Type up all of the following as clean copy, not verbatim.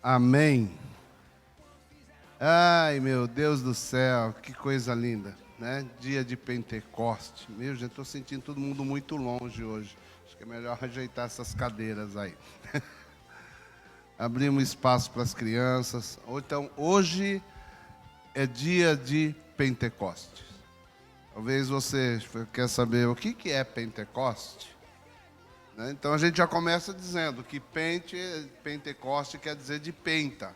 Amém. Ai, meu Deus do céu, que coisa linda, né? Dia de Pentecoste. Meu, já estou sentindo todo mundo muito longe hoje. Acho que é melhor ajeitar essas cadeiras aí. Abrir um espaço para as crianças. Então, hoje é dia de Pentecoste. Talvez você quer saber o que é Pentecoste. Né? Então, a gente já começa dizendo que Pentecoste quer dizer de penta.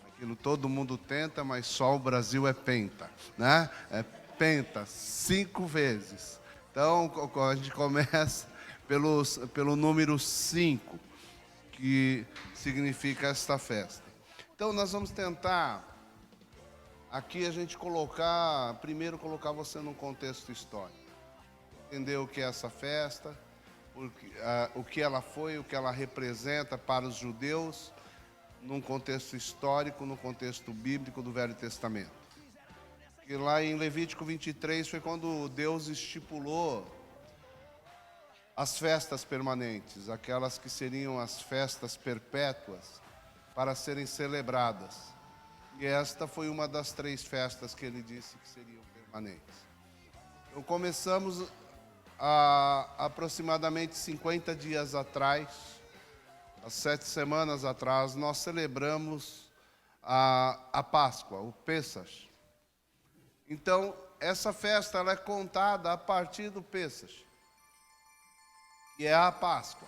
Aquilo todo mundo tenta, mas só o Brasil é penta, né? É penta, 5 vezes. Então, a gente começa pelo número 5, que significa esta festa. Então, nós vamos tentar, aqui a gente primeiro colocar você num contexto histórico. Entender o que é essa festa, o que ela foi, o que ela representa para os judeus, num contexto histórico, no contexto bíblico do Velho Testamento. E lá em Levítico 23 foi quando Deus estipulou as festas permanentes, aquelas que seriam as festas perpétuas para serem celebradas. E esta foi uma das 3 festas que ele disse que seriam permanentes. Então começamos aproximadamente 50 dias atrás, há 7 semanas atrás, nós celebramos a Páscoa, o Pêssach. Então, essa festa ela é contada a partir do Pêssach, que é a Páscoa.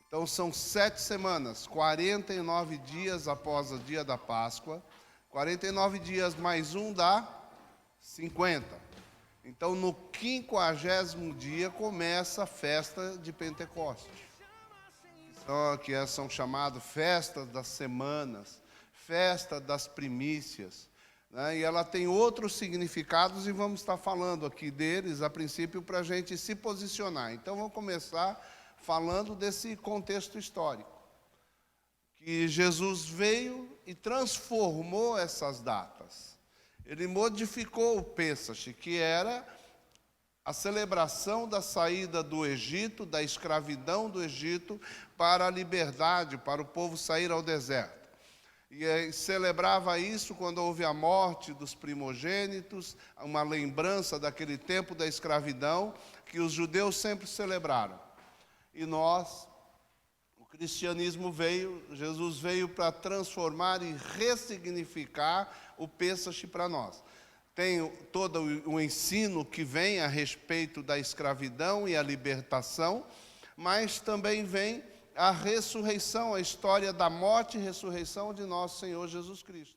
Então, são 7 semanas, 49 dias após o dia da Páscoa, 49 dias mais um dá 50. Então, no 50º dia começa a festa de Pentecostes. Que são chamadas festas das semanas, festa das primícias, né? E ela tem outros significados e vamos estar falando aqui deles, a princípio, para a gente se posicionar. Então, vamos começar falando desse contexto histórico, que Jesus veio e transformou essas datas. Ele modificou o Pêssach, que era a celebração da saída do Egito, da escravidão do Egito, para a liberdade, para o povo sair ao deserto. E celebrava isso quando houve a morte dos primogênitos, uma lembrança daquele tempo da escravidão, que os judeus sempre celebraram. E nós, o cristianismo veio, Jesus veio para transformar e ressignificar o Pêssach para nós. Tem todo o ensino que vem a respeito da escravidão e a libertação, mas também vem a ressurreição, a história da morte e ressurreição de nosso Senhor Jesus Cristo.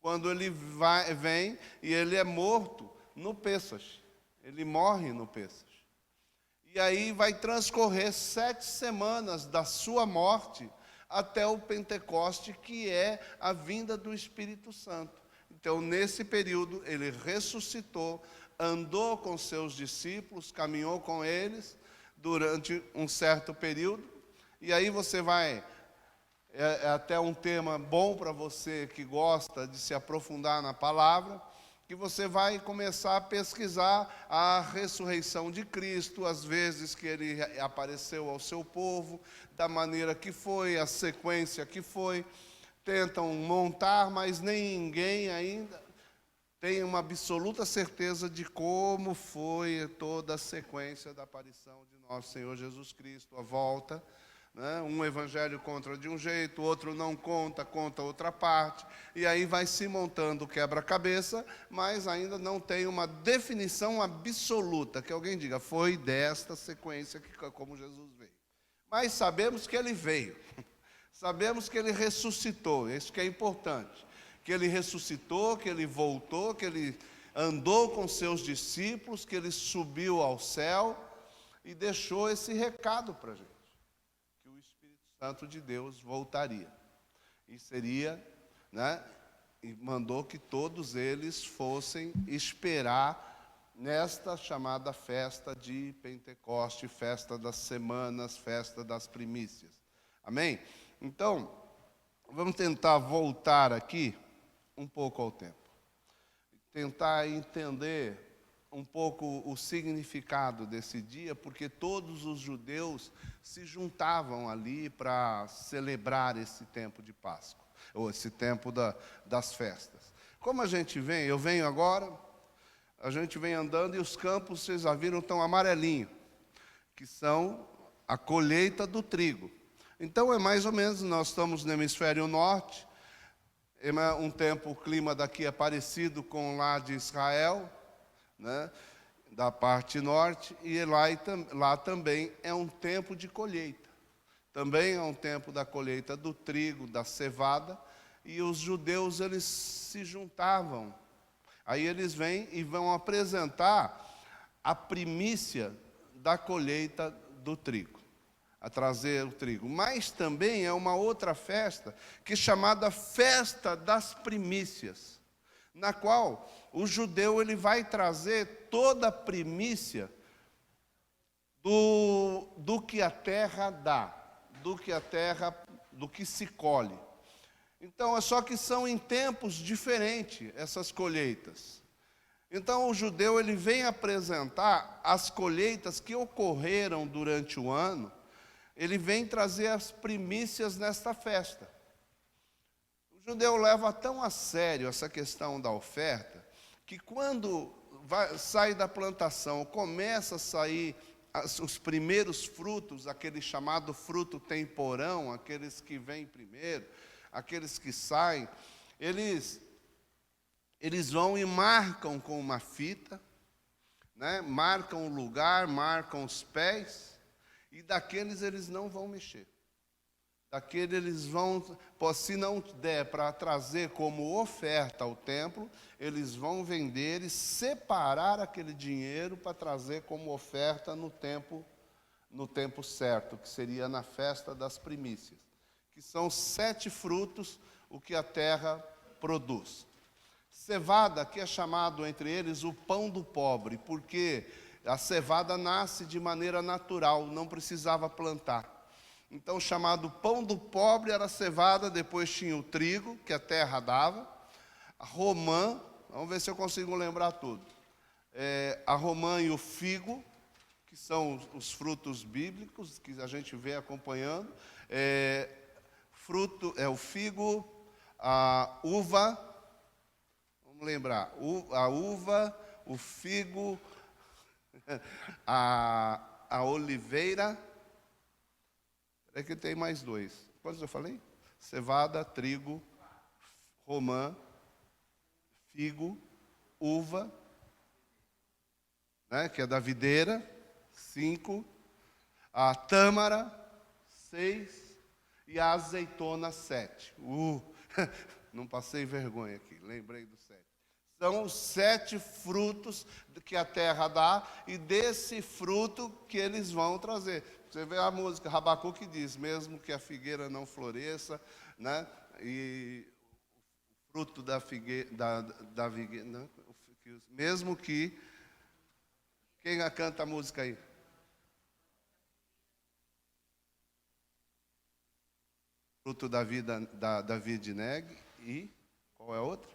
Quando ele vem e ele é morto no Pêssach, ele morre no Pêssach. E aí vai transcorrer 7 semanas da sua morte até o Pentecoste, que é a vinda do Espírito Santo. Então, nesse período, ele ressuscitou, andou com seus discípulos, caminhou com eles durante um certo período. E aí você vai, é até um tema bom para você que gosta de se aprofundar na palavra, que você vai começar a pesquisar a ressurreição de Cristo, as vezes que ele apareceu ao seu povo, da maneira que foi, a sequência que foi. Tentam montar, mas ninguém ainda tem uma absoluta certeza de como foi toda a sequência da aparição de nosso Senhor Jesus Cristo, a volta. Né? Um evangelho conta de um jeito, outro não conta outra parte, e aí vai se montando o quebra-cabeça, mas ainda não tem uma definição absoluta, que alguém diga, foi desta sequência que como Jesus veio. Mas sabemos que ele veio. Sabemos que ele ressuscitou, isso que é importante. Que ele ressuscitou, que ele voltou, que ele andou com seus discípulos, que ele subiu ao céu e deixou esse recado para a gente. Que o Espírito Santo de Deus voltaria. E seria, né? E mandou que todos eles fossem esperar nesta chamada festa de Pentecoste, festa das semanas, festa das primícias. Amém? Então, vamos tentar voltar aqui um pouco ao tempo. Tentar entender um pouco o significado desse dia, porque todos os judeus se juntavam ali para celebrar esse tempo de Páscoa, ou esse tempo das festas. Como a gente vem, eu venho agora, a gente vem andando e os campos, vocês já viram, estão amarelinhos, que são a colheita do trigo. Então é mais ou menos, nós estamos no hemisfério norte, um tempo, o clima daqui é parecido com lá de Israel, né, da parte norte, e lá também é um tempo de colheita. Também é um tempo da colheita do trigo, da cevada, e os judeus, eles se juntavam. Aí eles vêm e vão apresentar a primícia da colheita do trigo, a trazer o trigo. Mas também é uma outra festa, que é chamada Festa das Primícias, na qual o judeu ele vai trazer toda a primícia do que a terra dá, do que se colhe. Então, é só que são em tempos diferentes essas colheitas. Então, o judeu ele vem apresentar as colheitas que ocorreram durante o ano, ele vem trazer as primícias nesta festa. O judeu leva tão a sério essa questão da oferta, que quando sai da plantação, começa a sair os primeiros frutos, aquele chamado fruto temporão, aqueles que vêm primeiro, aqueles que saem, eles vão e marcam com uma fita, né? Marcam o lugar, marcam os pés, e daqueles eles não vão mexer. Daquele eles vão, se não der para trazer como oferta ao templo, eles vão vender e separar aquele dinheiro para trazer como oferta no tempo certo, que seria na festa das primícias, que são 7 frutos, o que a terra produz. Cevada, que é chamado entre eles o pão do pobre, porque a cevada nasce de maneira natural, não precisava plantar. Então, chamado pão do pobre era a cevada, depois tinha o trigo, que a terra dava, a romã, vamos ver se eu consigo lembrar tudo. A romã e o figo, que são os frutos bíblicos, que a gente vê acompanhando. O figo, a uva, vamos lembrar, a uva, o figo, a oliveira. É que tem mais 2. Quantos eu falei? Cevada, trigo, romã, figo, uva, né, que é da videira, 5, a tâmara, 6, e a azeitona, 7. Não passei vergonha aqui, lembrei do 7. São os 7 frutos que a terra dá, e desse fruto que eles vão trazer. Você vê a música, Rabacuque diz, mesmo que a figueira não floresça, né, e o fruto da figueira, não, mesmo que... Quem canta a música aí? Fruto da vida, da Vidneg, e qual é a outra?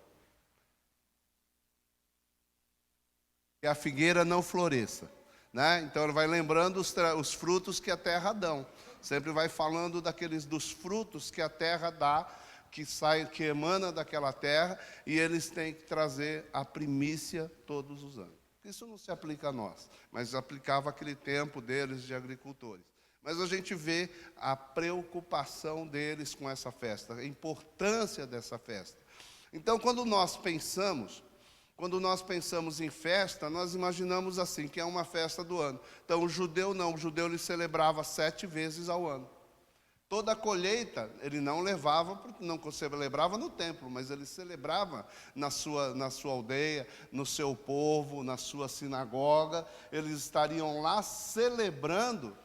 Que a figueira não floresça. Né? Então ele vai lembrando os frutos que a terra dão. Sempre vai falando dos frutos que a terra dá, que emana daquela terra, e eles têm que trazer a primícia todos os anos. Isso não se aplica a nós, mas aplicava aquele tempo deles de agricultores. Mas a gente vê a preocupação deles com essa festa, a importância dessa festa. Então, quando nós pensamos em festa, nós imaginamos assim, que é uma festa do ano. Então, o judeu não, o judeu ele celebrava 7 vezes ao ano. Toda a colheita, ele não celebrava no templo, mas ele celebrava na sua aldeia, no seu povo, na sua sinagoga. Eles estariam lá celebrando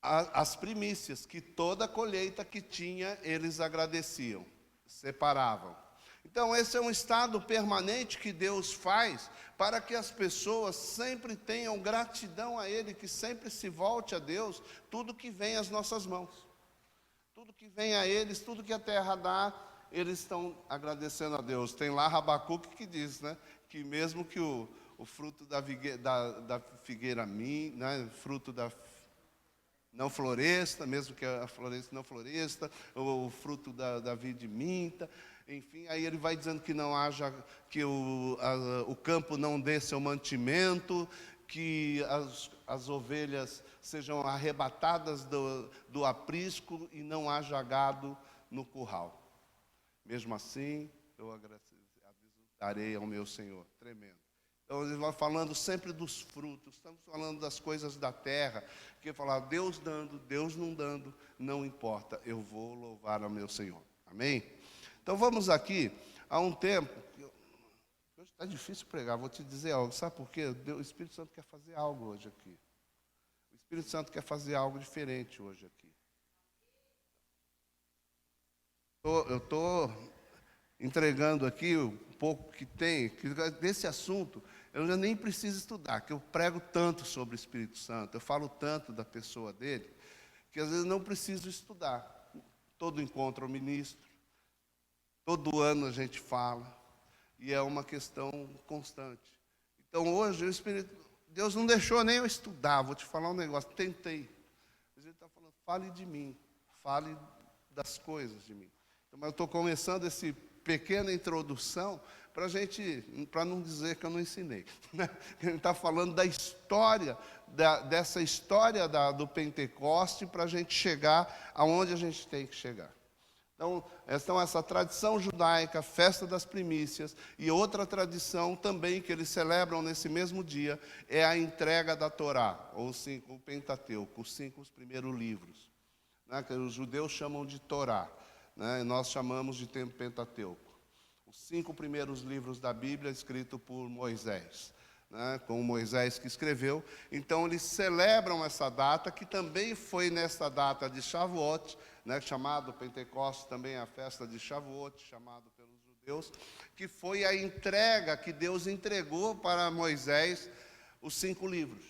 as primícias, que toda a colheita que tinha, eles agradeciam, separavam. Então, esse é um estado permanente que Deus faz para que as pessoas sempre tenham gratidão a Ele, que sempre se volte a Deus, tudo que vem às nossas mãos. Tudo que vem a eles, tudo que a terra dá, eles estão agradecendo a Deus. Tem lá Habacuque que diz, né, que mesmo que o fruto da figueira né, fruto da não floresça, mesmo que a floresta não floresça, o fruto da vide minta, enfim, aí ele vai dizendo que não haja, que o campo não dê seu mantimento, que as ovelhas sejam arrebatadas do aprisco e não haja gado no curral. Mesmo assim, eu darei ao meu Senhor. Tremendo. Então, ele vai falando sempre dos frutos, estamos falando das coisas da terra, porque falar Deus dando, Deus não dando, não importa, eu vou louvar ao meu Senhor. Amém? Então, vamos aqui a um tempo, hoje está difícil pregar, vou te dizer algo, sabe por quê? O Espírito Santo quer fazer algo hoje aqui. O Espírito Santo quer fazer algo diferente hoje aqui. Eu estou entregando aqui um pouco que tem, que desse assunto, eu já nem preciso estudar, que eu prego tanto sobre o Espírito Santo, eu falo tanto da pessoa dele, que às vezes não preciso estudar. Todo encontro eu ministro, todo ano a gente fala, e é uma questão constante. Então hoje, Deus não deixou nem eu estudar, vou te falar um negócio, tentei. Mas Ele está falando, fale de mim, fale das coisas de mim. Então, mas eu estou começando essa pequena introdução para não dizer que eu não ensinei. Né? A gente está falando da história, dessa história do Pentecoste, para a gente chegar aonde a gente tem que chegar. Então, essa tradição judaica, festa das primícias, e outra tradição também que eles celebram nesse mesmo dia, é a entrega da Torá, ou o Pentateuco, os 5 primeiros livros, né, que os judeus chamam de Torá, né, e nós chamamos de Pentateuco. Os 5 primeiros livros da Bíblia, escritos por Moisés, né, com Moisés que escreveu. Então, eles celebram essa data, que também foi nessa data de Shavuot, né, chamado Pentecostes, também a festa de Shavuot, chamado pelos judeus, que foi a entrega que Deus entregou para Moisés os 5 livros.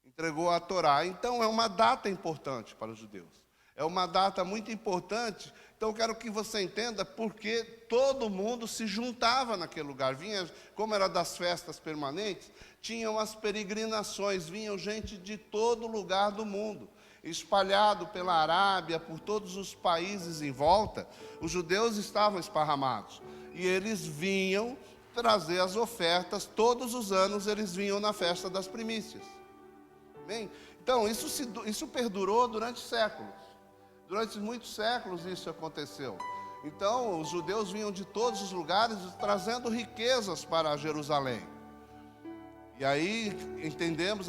Entregou a Torá. Então, é uma data importante para os judeus. É uma data muito importante. Então, eu quero que você entenda porque todo mundo se juntava naquele lugar. Vinha, como era das festas permanentes, tinham as peregrinações, vinham gente de todo lugar do mundo, espalhado pela Arábia, por todos os países em volta. Os judeus estavam esparramados e eles vinham trazer as ofertas. Todos os anos eles vinham na festa das primícias. Bem, então isso perdurou durante séculos. Durante muitos séculos isso aconteceu. Então, os judeus vinham de todos os lugares trazendo riquezas para Jerusalém. E aí, aprendemos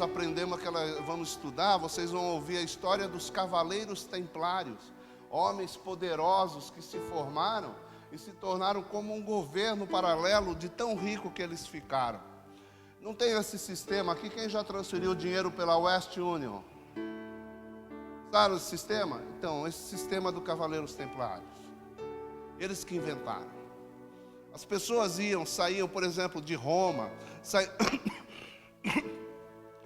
vamos estudar, vocês vão ouvir a história dos cavaleiros templários, homens poderosos que se formaram e se tornaram como um governo paralelo de tão rico que eles ficaram. Não tem esse sistema aqui, quem já transferiu dinheiro pela West Union? Sabe esse sistema? Então, esse sistema do Cavaleiros Templários. Eles que inventaram. As pessoas saíam, por exemplo, de Roma,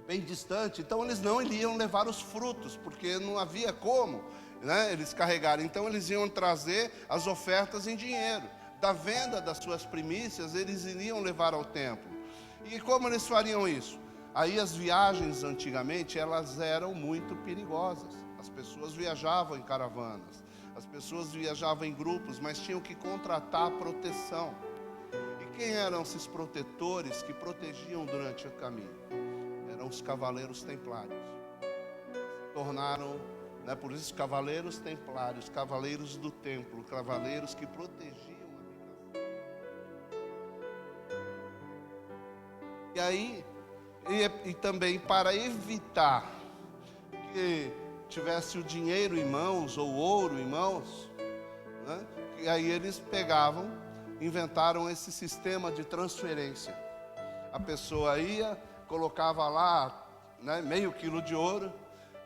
bem distante, então eles não iriam levar os frutos, porque não havia como, né, eles carregarem. Então, eles iam trazer as ofertas em dinheiro. Da venda das suas primícias, eles iriam levar ao templo. E como eles fariam isso? Aí as viagens antigamente, elas eram muito perigosas. As pessoas viajavam em caravanas, as pessoas viajavam em grupos, mas tinham que contratar proteção. E quem eram esses protetores que protegiam durante o caminho? Eram os cavaleiros templários. Se tornaram, né, por isso, cavaleiros templários, cavaleiros do templo, cavaleiros que protegiam a nação. E aí, e também para evitar que tivesse o dinheiro em mãos, ou ouro em mãos, né? E aí eles inventaram esse sistema de transferência. A pessoa ia, colocava lá, né, meio quilo de ouro,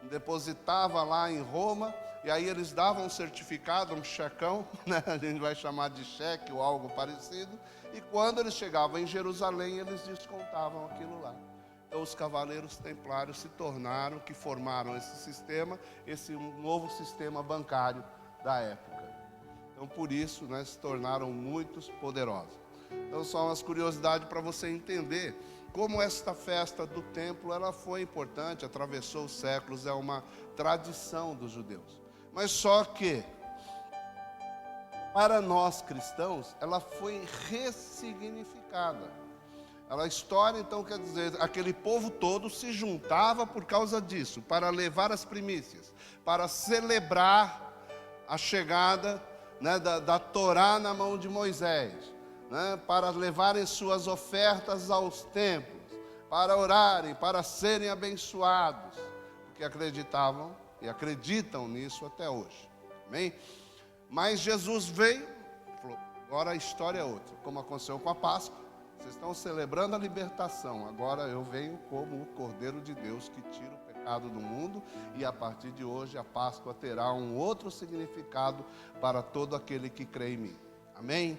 depositava lá em Roma, e aí eles davam um certificado, um checão, né, a gente vai chamar de cheque ou algo parecido, e quando eles chegavam em Jerusalém, eles descontavam aquilo lá. Então, os cavaleiros templários que formaram esse sistema, esse novo sistema bancário da época. Então, por isso, né, se tornaram muitos poderosos. Então, só umas curiosidades para você entender como esta festa do templo ela foi importante, atravessou os séculos, é uma tradição dos judeus. Mas só que, para nós cristãos, ela foi ressignificada. A história, então, quer dizer, aquele povo todo se juntava por causa disso, para levar as primícias, para celebrar a chegada, né, da Torá na mão de Moisés, né, para levarem suas ofertas aos templos, para orarem, para serem abençoados, porque acreditavam e acreditam nisso até hoje. Amém? Mas Jesus veio, falou, agora a história é outra, como aconteceu com a Páscoa. Vocês estão celebrando a libertação, agora eu venho como o Cordeiro de Deus que tira o pecado do mundo, e a partir de hoje a Páscoa terá um outro significado para todo aquele que crê em mim. Amém?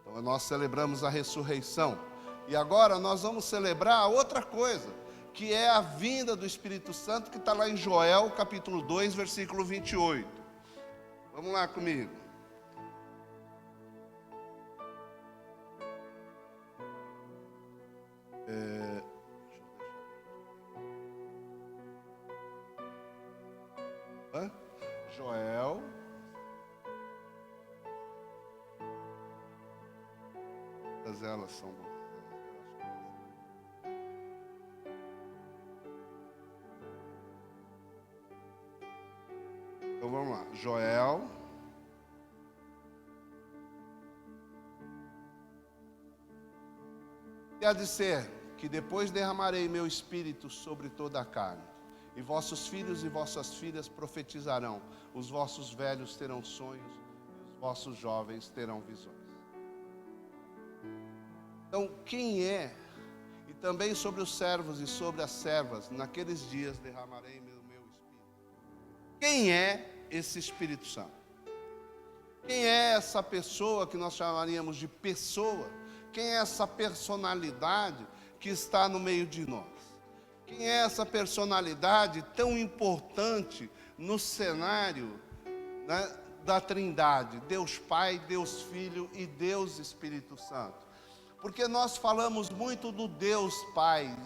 Então nós celebramos a ressurreição, e agora nós vamos celebrar outra coisa, que é a vinda do Espírito Santo, que está lá em Joel capítulo 2, versículo 28. Vamos lá comigo. Joel. Todas elas são boas. Então vamos lá. Joel. E há de ser que depois derramarei meu espírito sobre toda a carne, e vossos filhos e vossas filhas profetizarão, os vossos velhos terão sonhos, e os vossos jovens terão visões. Então, quem é? E também sobre os servos e sobre as servas, naqueles dias derramarei meu espírito. Quem é esse Espírito Santo? Quem é essa pessoa que nós chamaríamos de pessoa? Quem é essa personalidade que está no meio de nós? Quem é essa personalidade tão importante no cenário, né, da Trindade? Deus Pai, Deus Filho e Deus Espírito Santo. Porque nós falamos muito do Deus Pai,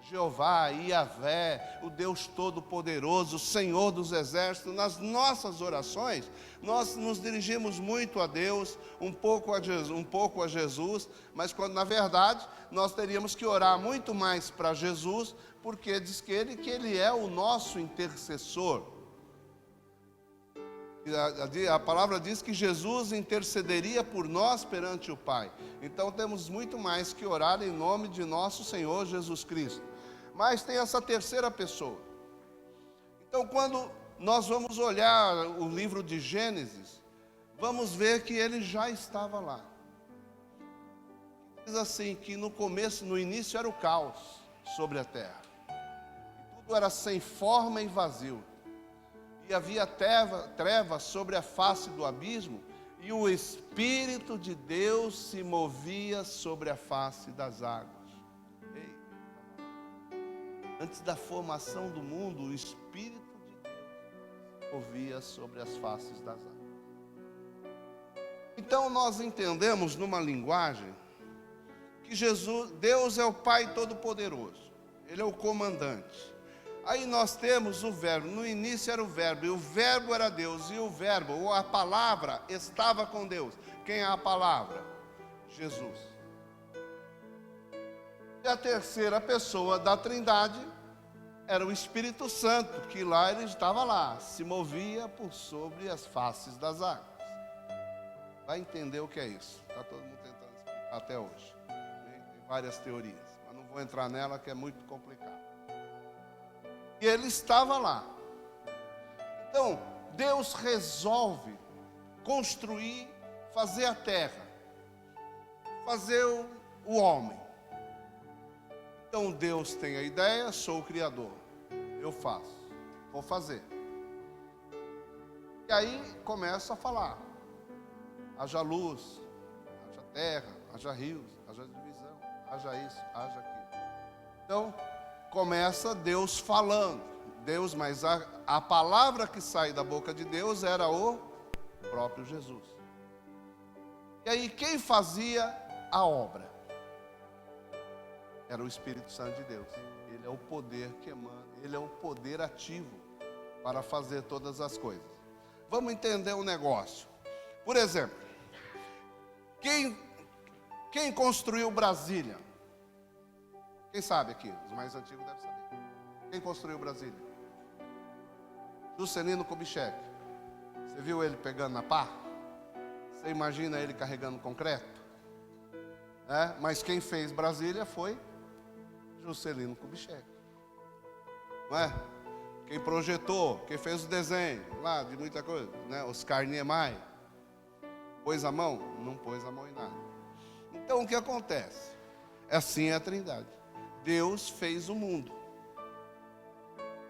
Jeová, Iavé, o Deus Todo-Poderoso, o Senhor dos Exércitos. Nas nossas orações, nós nos dirigimos muito a Deus, um pouco a Jesus, mas quando na verdade nós teríamos que orar muito mais para Jesus, porque diz que ele é o nosso intercessor. A palavra diz que Jesus intercederia por nós perante o Pai. Então temos muito mais que orar em nome de nosso Senhor Jesus Cristo. Mas tem essa terceira pessoa. Então quando nós vamos olhar o livro de Gênesis, vamos ver que ele já estava lá. Diz assim, que no início era o caos sobre a terra. E tudo era sem forma e vazio. E havia trevas sobre a face do abismo, e o Espírito de Deus se movia sobre a face das águas. Ei, antes da formação do mundo, o Espírito de Deus se movia sobre as faces das águas. Então nós entendemos numa linguagem que Deus é o Pai Todo-Poderoso, Ele é o comandante. Aí nós temos o verbo, no início era o verbo, e o verbo era Deus, e o verbo, ou a palavra, estava com Deus. Quem é a palavra? Jesus. E a terceira pessoa da Trindade era o Espírito Santo, que lá ele estava lá, se movia por sobre as faces das águas. Vai entender o que é isso? Está todo mundo tentando explicar até hoje. Tem várias teorias, mas não vou entrar nela que é muito complicado. E ele estava lá. Então, Deus resolve construir, fazer a terra, fazer o homem. Então Deus tem a ideia, sou o Criador, eu faço, vou fazer. E aí começa a falar, haja luz, haja terra, haja rios, haja divisão, haja isso, haja aquilo. Então, começa Deus falando, mas a palavra que sai da boca de Deus era o o próprio Jesus. E aí quem fazia a obra? Era o Espírito Santo de Deus. Ele é o poder que emana, ele é o poder ativo para fazer todas as coisas. Vamos entender um negócio. Por exemplo, quem construiu Brasília? Quem sabe aqui? Os mais antigos devem saber. Quem construiu Brasília? Juscelino Kubitschek. Você viu ele pegando na pá? Você imagina ele carregando concreto? Mas quem fez Brasília foi Juscelino Kubitschek. Não é? Quem projetou, quem fez o desenho lá de muita coisa, né? Oscar Niemeyer. Pôs a mão? Não pôs a mão em nada. Então o que acontece? Assim é a Trindade. Deus fez o mundo,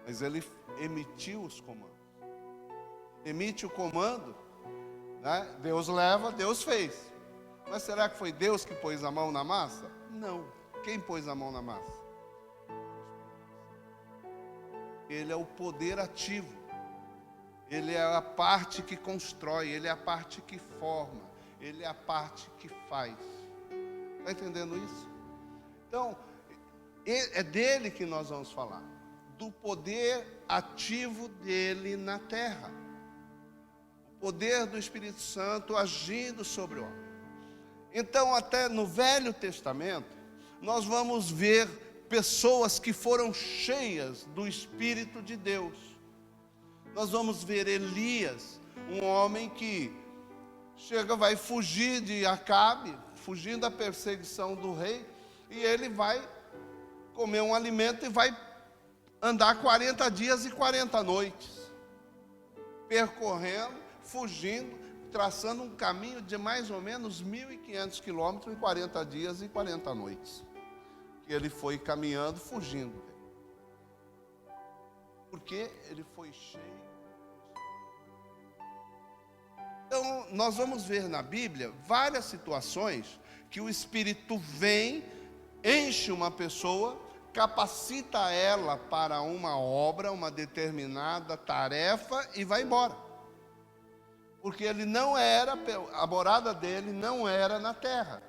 mas Ele emitiu os comandos. Emite o comando, né? Deus leva, Deus fez. Mas será que foi Deus que pôs a mão na massa? Não. Quem pôs a mão na massa? Ele é o poder ativo. Ele é a parte que constrói, ele é a parte que forma, ele é a parte que faz. Está entendendo isso? Então, é dele que nós vamos falar, do poder ativo dele na terra. O poder do Espírito Santo agindo sobre o homem. Então, até no Velho Testamento, nós vamos ver pessoas que foram cheias do Espírito de Deus. Nós vamos ver Elias, um homem que vai fugir de Acabe, fugindo da perseguição do rei, e ele vai comer um alimento e vai andar 40 dias e 40 noites, percorrendo, fugindo, traçando um caminho de mais ou menos 1.500 quilômetros em 40 dias e 40 noites. Que ele foi caminhando, fugindo. Porque ele foi cheio. Então, nós vamos ver na Bíblia várias situações que o Espírito vem, enche uma pessoa, capacita ela para uma obra, uma determinada tarefa e vai embora. Porque ele não era, a morada dele não era na terra.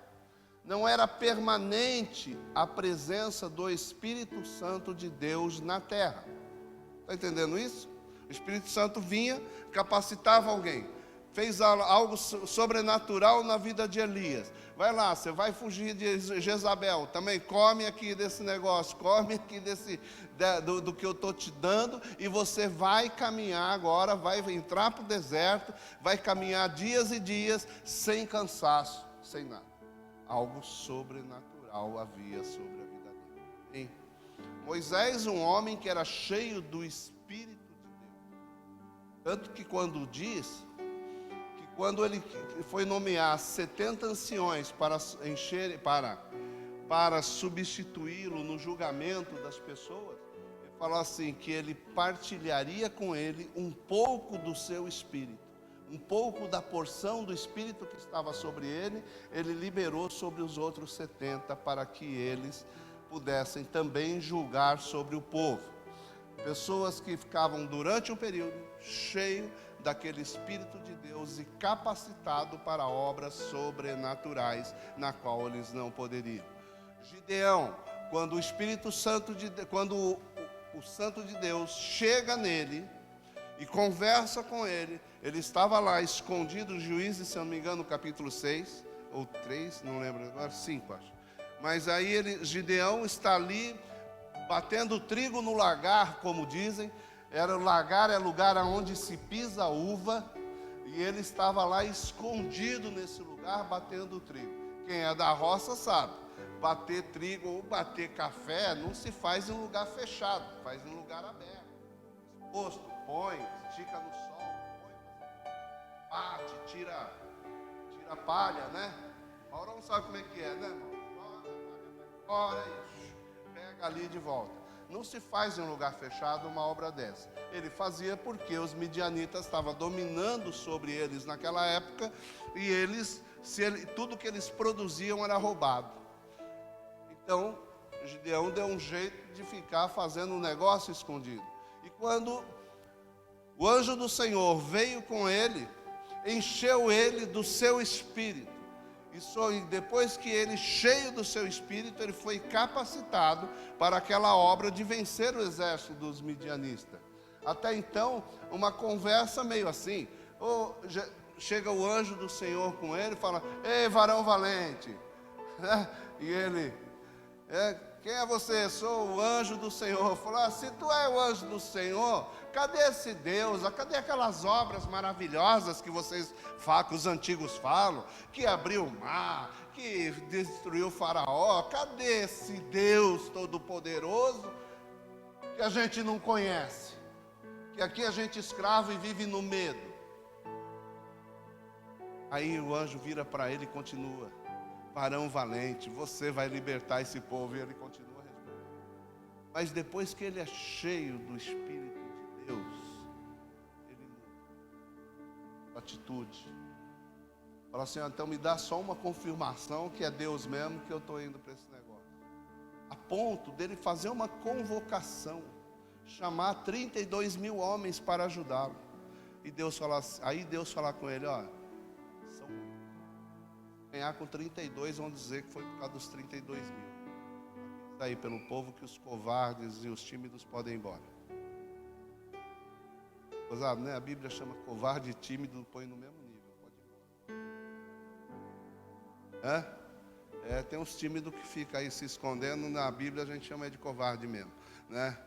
Não era permanente a presença do Espírito Santo de Deus na terra. Está entendendo isso? O Espírito Santo vinha, capacitava alguém. Fez algo sobrenatural na vida de Elias. Vai lá, você vai fugir de Jezabel. Também come aqui desse negócio, come aqui do que eu estou te dando. E você vai caminhar agora, vai entrar para o deserto, vai caminhar dias e dias, sem cansaço, sem nada. Algo sobrenatural havia sobre a vida dele. Moisés, um homem que era cheio do Espírito de Deus. Tanto que quando diz... Quando ele foi nomear 70 anciões para substituí-lo no julgamento das pessoas, ele falou assim, que ele partilharia com ele um pouco do seu espírito, um pouco da porção do espírito que estava sobre ele, ele liberou sobre os outros 70 para que eles pudessem também julgar sobre o povo. Pessoas que ficavam durante um período cheio daquele Espírito de Deus e capacitado para obras sobrenaturais na qual eles não poderiam. Gideão, quando o Espírito Santo quando o Santo de Deus chega nele e conversa com ele, ele estava lá escondido, Juízes, se eu não me engano, no capítulo 6 ou 3, não lembro agora, 5 acho. Mas aí Gideão está ali batendo trigo no lagar, como dizem. O lagar é lugar onde se pisa a uva, e ele estava lá escondido nesse lugar, batendo trigo. Quem é da roça sabe, bater trigo ou bater café não se faz em lugar fechado, faz em lugar aberto, exposto, põe, estica no sol, põe, bate, tira a palha, né? Maurão não sabe como é que é, né, Maurão? Joga, pega ali de volta. Não se faz em um lugar fechado uma obra dessa. Ele fazia porque os midianitas estavam dominando sobre eles naquela época, e tudo que eles produziam era roubado. Então, Gideão deu um jeito de ficar fazendo um negócio escondido. E quando o anjo do Senhor veio com ele, encheu ele do seu espírito. E depois que ele, cheio do seu espírito, ele foi capacitado para aquela obra de vencer o exército dos midianistas. Até então, uma conversa meio assim. Chega o anjo do Senhor com ele e fala: ei, varão valente. E ele: quem é você? Sou o anjo do Senhor. Fala: se tu é o anjo do Senhor, cadê esse Deus? Cadê aquelas obras maravilhosas que que os antigos falam? Que abriu o mar, que destruiu o faraó. Cadê esse Deus todo-poderoso que a gente não conhece? Que aqui a gente é escravo e vive no medo. Aí o anjo vira para ele e continua: varão valente, você vai libertar esse povo. E ele continua respondendo. Mas depois que ele é cheio do Espírito de Deus, ele muda atitude. Fala assim: então me dá só uma confirmação que é Deus mesmo, que eu estou indo para esse negócio. A ponto dele fazer uma convocação, chamar 32 mil homens para ajudá-lo. E Deus fala, aí Deus fala com ele: ó, ganhar com 32, vão dizer que foi por causa dos 32 mil. Daí pelo povo que os covardes e os tímidos podem ir embora. Gozado, né? A Bíblia chama covarde e tímido, põe no mesmo nível. Pode ir embora. Tem uns tímidos que ficam aí se escondendo. Na Bíblia a gente chama de covarde mesmo, né?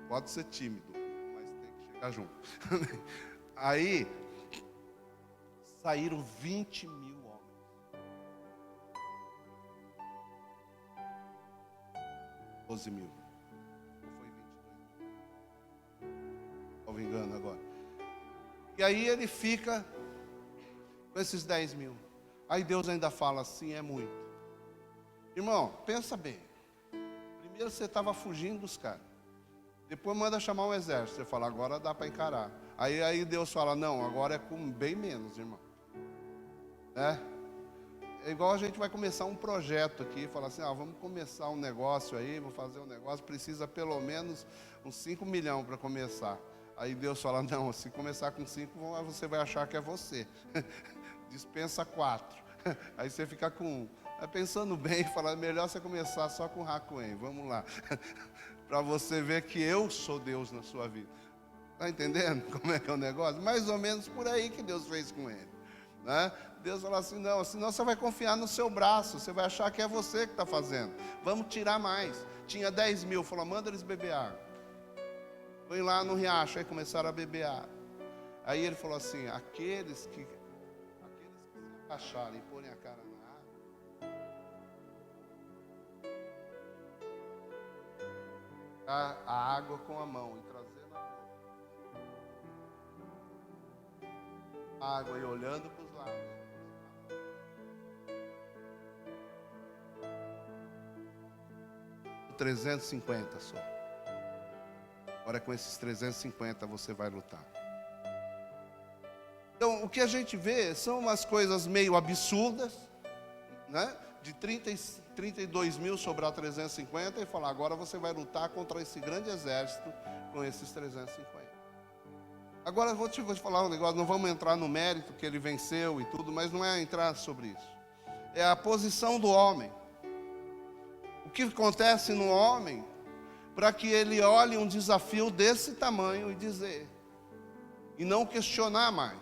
Pode ser tímido, mas tem que chegar junto. Aí saíram 20 mil. 12 mil. Ou foi 22 mil? Estou me engano agora. E aí ele fica com esses 10 mil. Aí Deus ainda fala assim: é muito. Irmão, pensa bem. Primeiro você estava fugindo dos caras. Depois manda chamar um exército. Você fala: agora dá para encarar. Aí Deus fala: não, agora é com bem menos, irmão. É igual a gente vai começar um projeto aqui, falar assim: vamos começar um negócio aí, vou fazer um negócio, precisa pelo menos uns 5 milhões para começar. Aí Deus fala: não, se começar com 5, você vai achar que é você. Dispensa 4. Aí você fica com 1. Pensando bem, fala: melhor você começar só com Racoen, vamos lá. Para você ver que eu sou Deus na sua vida. Está entendendo como é que é o negócio? Mais ou menos por aí que Deus fez com ele, né? Deus fala assim: não, senão você vai confiar no seu braço, você vai achar que é você que está fazendo. Vamos tirar mais. Tinha 10 mil, falou: manda eles beber água. Vem lá no riacho, aí começaram a beber água. Aí ele falou assim: aqueles que se agacharem e porem a cara na água, a água com a mão e trazer na boca, a água e olhando para os lados. 350 só. Agora com esses 350 você vai lutar. Então o que a gente vê são umas coisas meio absurdas, né? De 32 mil sobrar 350 e falar: agora você vai lutar contra esse grande exército com esses 350. Agora eu vou te falar um negócio, não vamos entrar no mérito que ele venceu e tudo, mas não é entrar sobre isso. É a posição do homem. O que acontece no homem para que ele olhe um desafio desse tamanho e dizer, e não questionar mais.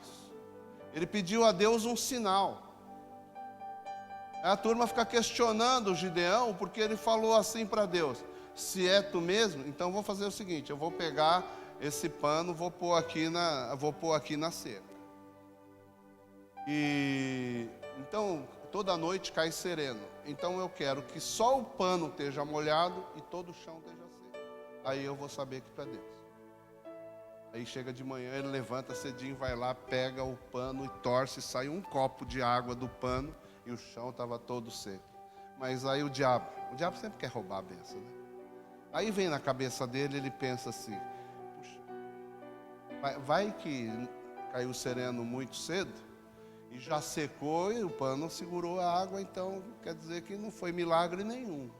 Ele pediu a Deus um sinal. A turma fica questionando o Gideão, porque ele falou assim para Deus: se é tu mesmo, então vou fazer o seguinte, eu vou pegar esse pano, vou pôr aqui na cerca. E então toda noite cai sereno. Então eu quero que só o pano esteja molhado e todo o chão esteja seco. Aí eu vou saber que tu é Deus. Aí chega de manhã, ele levanta cedinho, vai lá, pega o pano e torce, sai um copo de água do pano e o chão estava todo seco. Mas aí o diabo sempre quer roubar a benção, né? Aí vem na cabeça dele, ele pensa assim: puxa, vai que caiu sereno muito cedo e já secou e o pano segurou a água, então quer dizer que não foi milagre nenhum.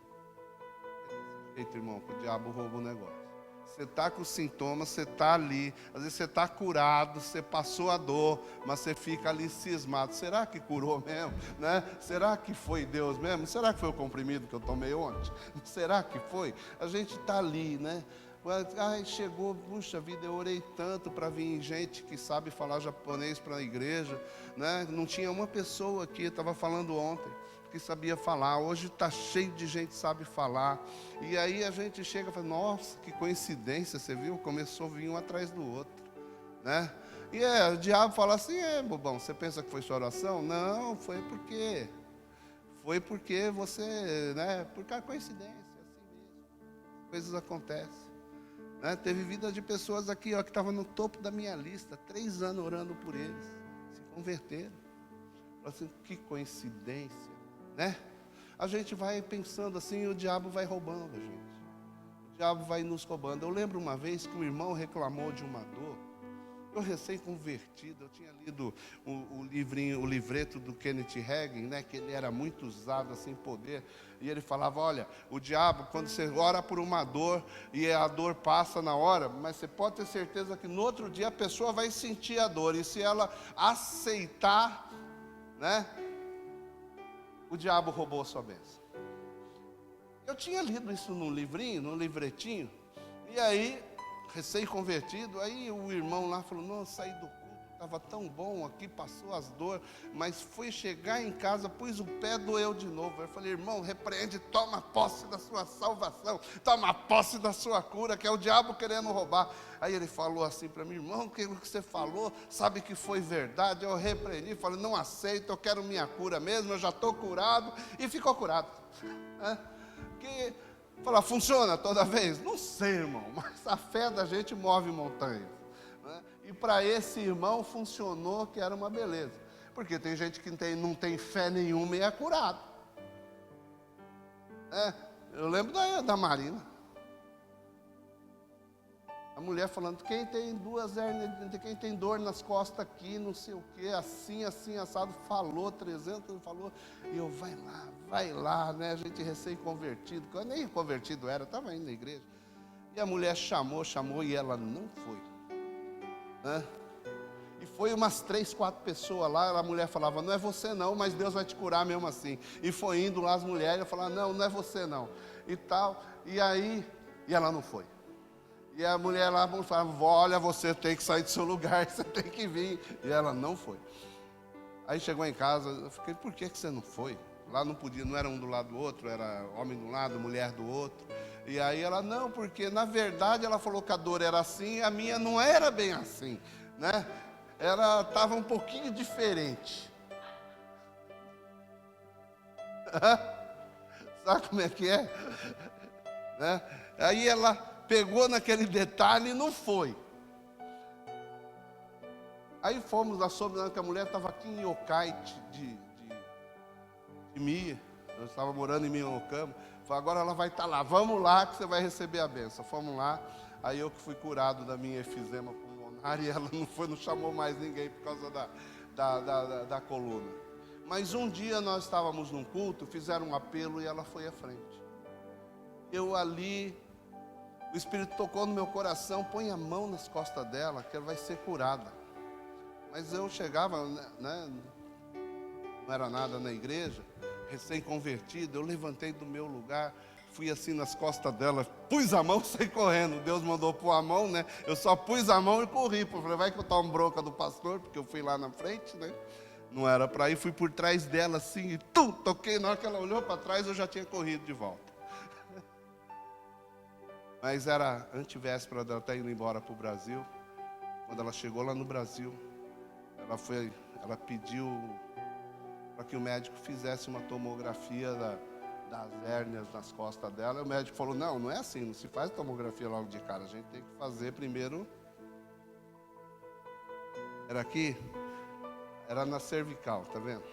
Eita, irmão, que o diabo rouba o negócio. Você está com sintomas, você está ali, às vezes você está curado, você passou a dor, mas você fica ali cismado. Será que curou mesmo? Né? Será que foi Deus mesmo? Será que foi o comprimido que eu tomei ontem? Será que foi? A gente está ali, né? Ai, chegou, puxa vida, eu orei tanto para vir gente que sabe falar japonês para a igreja, né? Não tinha uma pessoa aqui, estava falando ontem, que sabia falar. Hoje está cheio de gente que sabe falar. E aí a gente chega e fala, nossa, que coincidência, você viu? Começou a vir um atrás do outro, né? E o diabo fala assim, bobão, você pensa que foi sua oração? Não, foi porque você, né? Por causa da coincidência, assim mesmo. Coisas acontecem. Né? Teve vida de pessoas aqui, ó, que estavam no topo da minha lista, 3 anos orando por eles, se converteram. Assim, que coincidência, né? A gente vai pensando assim, o diabo vai roubando a gente. O diabo vai nos roubando. Eu lembro uma vez que um irmão reclamou de uma dor. Eu recém-convertido, eu tinha lido o livrinho, o livreto do Kenneth Hagin, né, que ele era muito usado assim, poder, e ele falava, olha, o diabo, quando você ora por uma dor, e a dor passa na hora, mas você pode ter certeza que no outro dia a pessoa vai sentir a dor, e se ela aceitar, né, o diabo roubou a sua bênção. Eu tinha lido isso num livrinho, num livretinho, e aí, recém-convertido, aí o irmão lá falou, não, saí do culto, estava tão bom aqui, passou as dores, mas fui chegar em casa, pus o pé, doeu de novo. Eu falei, irmão, repreende, toma posse da sua salvação, toma posse da sua cura, que é o diabo querendo roubar. Aí ele falou assim para mim, irmão, o que você falou, sabe que foi verdade? Eu repreendi, falei, não aceito, eu quero minha cura mesmo, eu já estou curado, e ficou curado. Que... Fala, funciona toda vez? Não sei, irmão, mas a fé da gente move montanhas. Né? E para esse irmão funcionou, que era uma beleza. Porque tem gente que não tem fé nenhuma e é curado. Eu lembro da Marina. A mulher falando, quem tem 2 hérnias, quem tem dor nas costas aqui, não sei o quê, assim, assado, falou, 300, falou, e eu, vai lá, né, a gente recém-convertido, eu nem convertido era, estava indo na igreja, e a mulher chamou, e ela não foi, né? E foi umas 3, 4 pessoas lá, a mulher falava, não é você não, mas Deus vai te curar mesmo assim, e foi indo lá as mulheres, eu falava, não é você não, e tal, e aí, e ela não foi. E a mulher lá falava, olha, você tem que sair do seu lugar, você tem que vir. E ela não foi. Aí chegou em casa, eu fiquei, por que você não foi? Lá não podia, não era um do lado do outro, era homem de um lado, mulher do outro. E aí ela, não, porque na verdade ela falou que a dor era assim, a minha não era bem assim, né? Ela estava um pouquinho diferente. Sabe como é que é? Né? Aí ela pegou naquele detalhe e não foi. Aí fomos lá sobre, que a mulher estava aqui em Yokai de Mia. Eu estava morando em Minhocama. Falei, agora ela vai estar lá. Vamos lá que você vai receber a benção. Fomos lá. Aí eu que fui curado da minha efizema pulmonar e ela não chamou mais ninguém por causa da coluna. Mas um dia nós estávamos num culto, fizeram um apelo e ela foi à frente. Eu ali... O Espírito tocou no meu coração, põe a mão nas costas dela, que ela vai ser curada. Mas eu chegava, né, não era nada na igreja, recém-convertido, eu levantei do meu lugar, fui assim nas costas dela, pus a mão, saí correndo. Deus mandou pôr a mão, né? Eu só pus a mão e corri. Falei, vai que eu tomo bronca do pastor, porque eu fui lá na frente, né? Não era para ir, fui por trás dela assim, e toquei. Na hora que ela olhou para trás, eu já tinha corrido de volta. Mas era antevéspera dela estar indo embora para o Brasil. Quando ela chegou lá no Brasil, ela pediu para que o médico fizesse uma tomografia das hérnias nas costas dela. E o médico falou, não é assim, não se faz tomografia logo de cara. A gente tem que fazer primeiro... Era aqui? Era na cervical, tá vendo?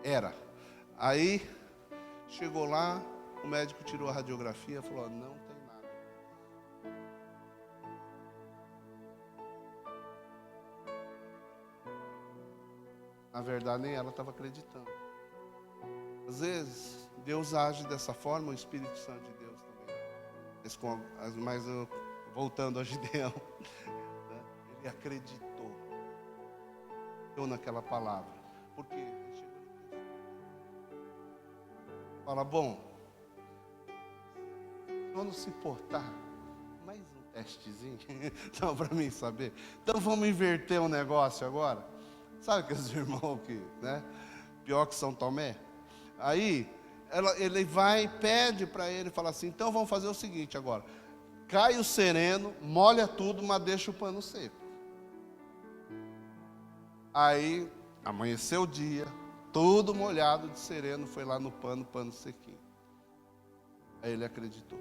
Era. Aí, chegou lá, o médico tirou a radiografia e falou, não tem nada. Na verdade, nem ela estava acreditando. Às vezes, Deus age dessa forma, o Espírito Santo de Deus também. Mas eu voltando a Gideão, ele acreditou naquela palavra, porque ele chegou e fala, bom, quando se portar, mais um testezinho, então para mim saber, então vamos inverter o negócio agora, sabe aqueles irmãos que, né, pior que São Tomé, aí ele vai, pede para ele, fala assim, então vamos fazer o seguinte agora, cai o sereno, molha tudo, mas deixa o pano seco. Aí, amanheceu o dia, tudo molhado de sereno, foi lá no pano, pano sequinho. Aí ele acreditou.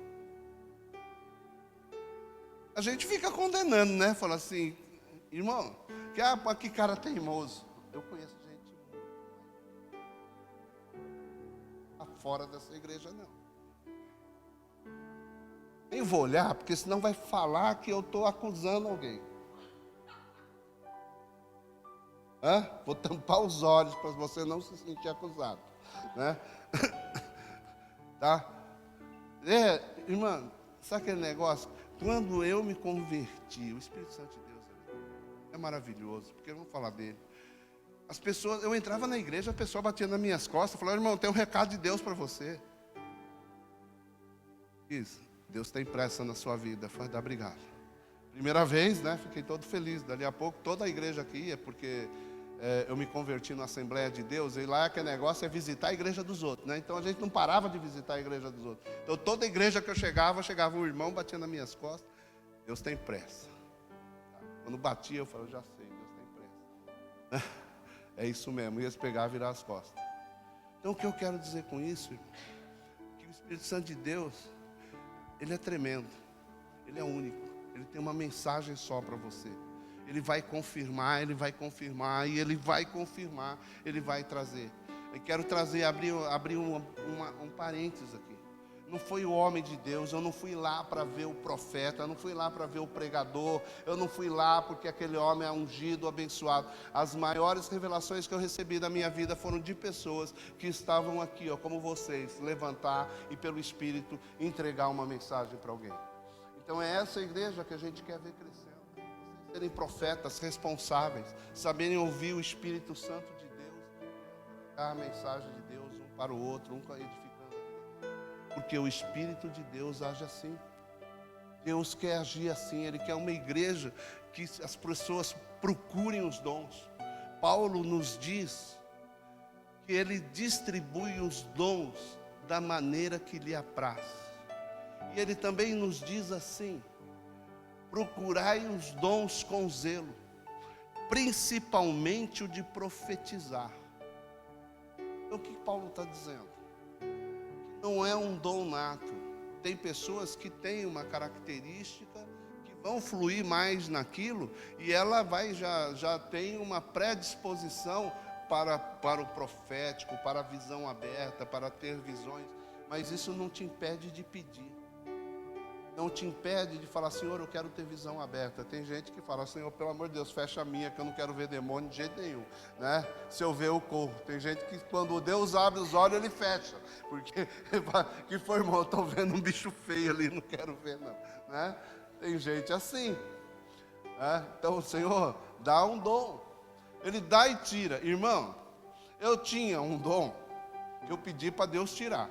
A gente fica condenando, né? Fala assim, irmão, que cara teimoso. Eu conheço gente fora dessa igreja, não. Nem vou olhar, porque senão vai falar que eu estou acusando alguém. Vou tampar os olhos para você não se sentir acusado, né? Tá? Irmã, sabe aquele negócio? Quando eu me converti, o Espírito Santo de Deus é maravilhoso, porque vamos falar dele. As pessoas, eu entrava na igreja, a pessoa batia nas minhas costas, falava, irmão, tem um recado de Deus para você. Isso, Deus tem pressa na sua vida, foi dar obrigado. Primeira vez, né? Fiquei todo feliz. Dali a pouco toda a igreja aqui ia, porque eu me converti na Assembleia de Deus, e lá aquele negócio é visitar a igreja dos outros, né? Então a gente não parava de visitar a igreja dos outros. Então toda igreja que eu chegava um irmão, batia nas minhas costas. Deus tem pressa. Quando batia, eu falava, já sei, Deus tem pressa. É isso mesmo, ia se pegar e virar as costas. Então o que eu quero dizer com isso, irmão? Que o Espírito Santo de Deus, ele é tremendo, ele é único, ele tem uma mensagem só para você. Ele vai confirmar, ele vai confirmar, e ele vai confirmar, ele vai trazer. Eu quero abrir um parênteses aqui. Não foi o homem de Deus, eu não fui lá para ver o profeta, eu não fui lá para ver o pregador, eu não fui lá porque aquele homem é ungido, abençoado. As maiores revelações que eu recebi da minha vida foram de pessoas que estavam aqui, como vocês, levantar e pelo Espírito entregar uma mensagem para alguém. Então é essa igreja que a gente quer ver crescendo. Vocês serem profetas responsáveis, saberem ouvir o Espírito Santo de Deus, a mensagem de Deus um para o outro, edificando. Porque o Espírito de Deus age assim. Deus quer agir assim. Ele quer uma igreja que as pessoas procurem os dons. Paulo nos diz que ele distribui os dons da maneira que lhe apraz. E ele também nos diz assim: procurai os dons com zelo, principalmente o de profetizar. Então o que Paulo está dizendo? Não é um dom nato. Tem pessoas que têm uma característica, que vão fluir mais naquilo, e ela já tem uma predisposição para o profético, para a visão aberta, para ter visões. Mas isso não te impede de pedir. Não te impede de falar, Senhor, eu quero ter visão aberta. Tem gente que fala, Senhor, pelo amor de Deus, fecha a minha, que eu não quero ver demônio de jeito nenhum, né? Se eu ver, eu corro. Tem gente que quando Deus abre os olhos, ele fecha, porque que foi, irmão, estou vendo um bicho feio ali, não quero ver não, né? Tem gente assim, né? Então o Senhor dá um dom, ele dá e tira. Irmão, eu tinha um dom que eu pedi para Deus tirar.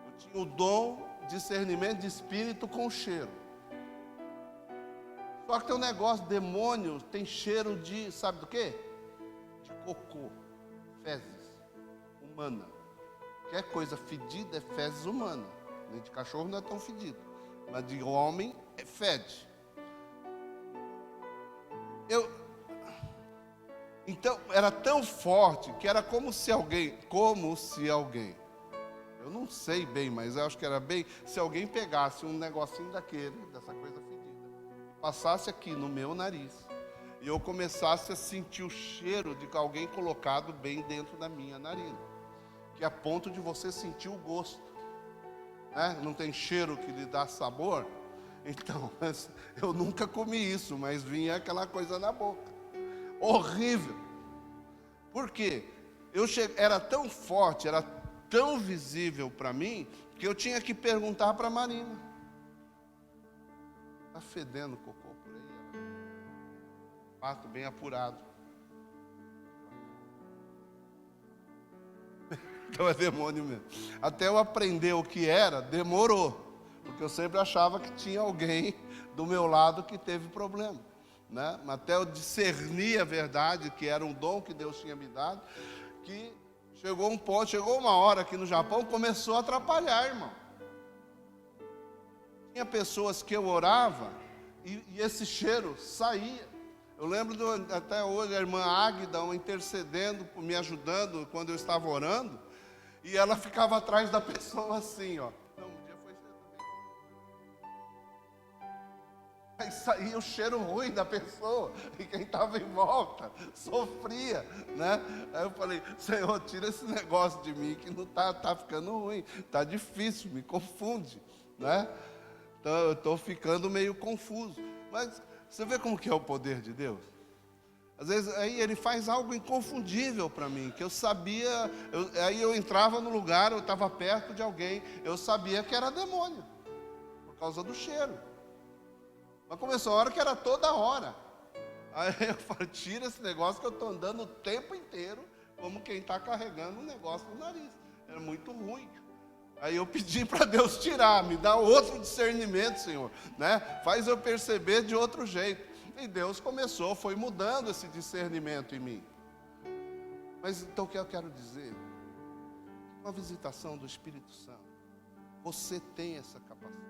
Eu tinha o dom discernimento de espírito com cheiro. Só que tem um negócio, demônio tem cheiro de, sabe do quê? De cocô, fezes, humana. Qualquer coisa fedida é fezes humana. Nem de cachorro não é tão fedido, mas de homem fede. Então, era tão forte que era como se alguém, eu não sei bem, mas eu acho que era bem, se alguém pegasse um negocinho dessa coisa fedida, e passasse aqui no meu nariz, e eu começasse a sentir o cheiro de alguém colocado bem dentro da minha narina, que é a ponto de você sentir o gosto, né? Não tem cheiro que lhe dá sabor? Então, eu nunca comi isso, mas vinha aquela coisa na boca, horrível. Por quê? Era tão forte, era tão visível para mim, que eu tinha que perguntar para a Marina. Está fedendo cocô por aí. Pato bem apurado. Então é demônio mesmo. Até eu aprender o que era, demorou. Porque eu sempre achava que tinha alguém do meu lado que teve problema, né? Até eu discernir a verdade, que era um dom que Deus tinha me dado, que chegou um ponto, chegou uma hora aqui no Japão, começou a atrapalhar, irmão. Tinha pessoas que eu orava e esse cheiro saía. Eu lembro até hoje a irmã Águida intercedendo, me ajudando quando eu estava orando, e ela ficava atrás da pessoa assim, ó. Não, um dia foi você também. Aí saía o cheiro ruim da pessoa, e quem estava em volta sofria, né? Aí eu falei, Senhor, tira esse negócio de mim, que não tá ficando ruim, tá difícil, me confunde, né? Então eu estou ficando meio confuso. Mas você vê como que é o poder de Deus? Às vezes aí ele faz algo inconfundível para mim, que eu sabia, aí eu entrava no lugar, eu estava perto de alguém, eu sabia que era demônio, por causa do cheiro. Mas começou a hora que era toda hora. Aí eu falei, tira esse negócio que eu estou andando o tempo inteiro, como quem está carregando um negócio no nariz. Era muito ruim. Aí eu pedi para Deus tirar, me dá outro discernimento, Senhor, né? Faz eu perceber de outro jeito. E Deus foi mudando esse discernimento em mim. Mas então o que eu quero dizer? Com a visitação do Espírito Santo, você tem essa capacidade.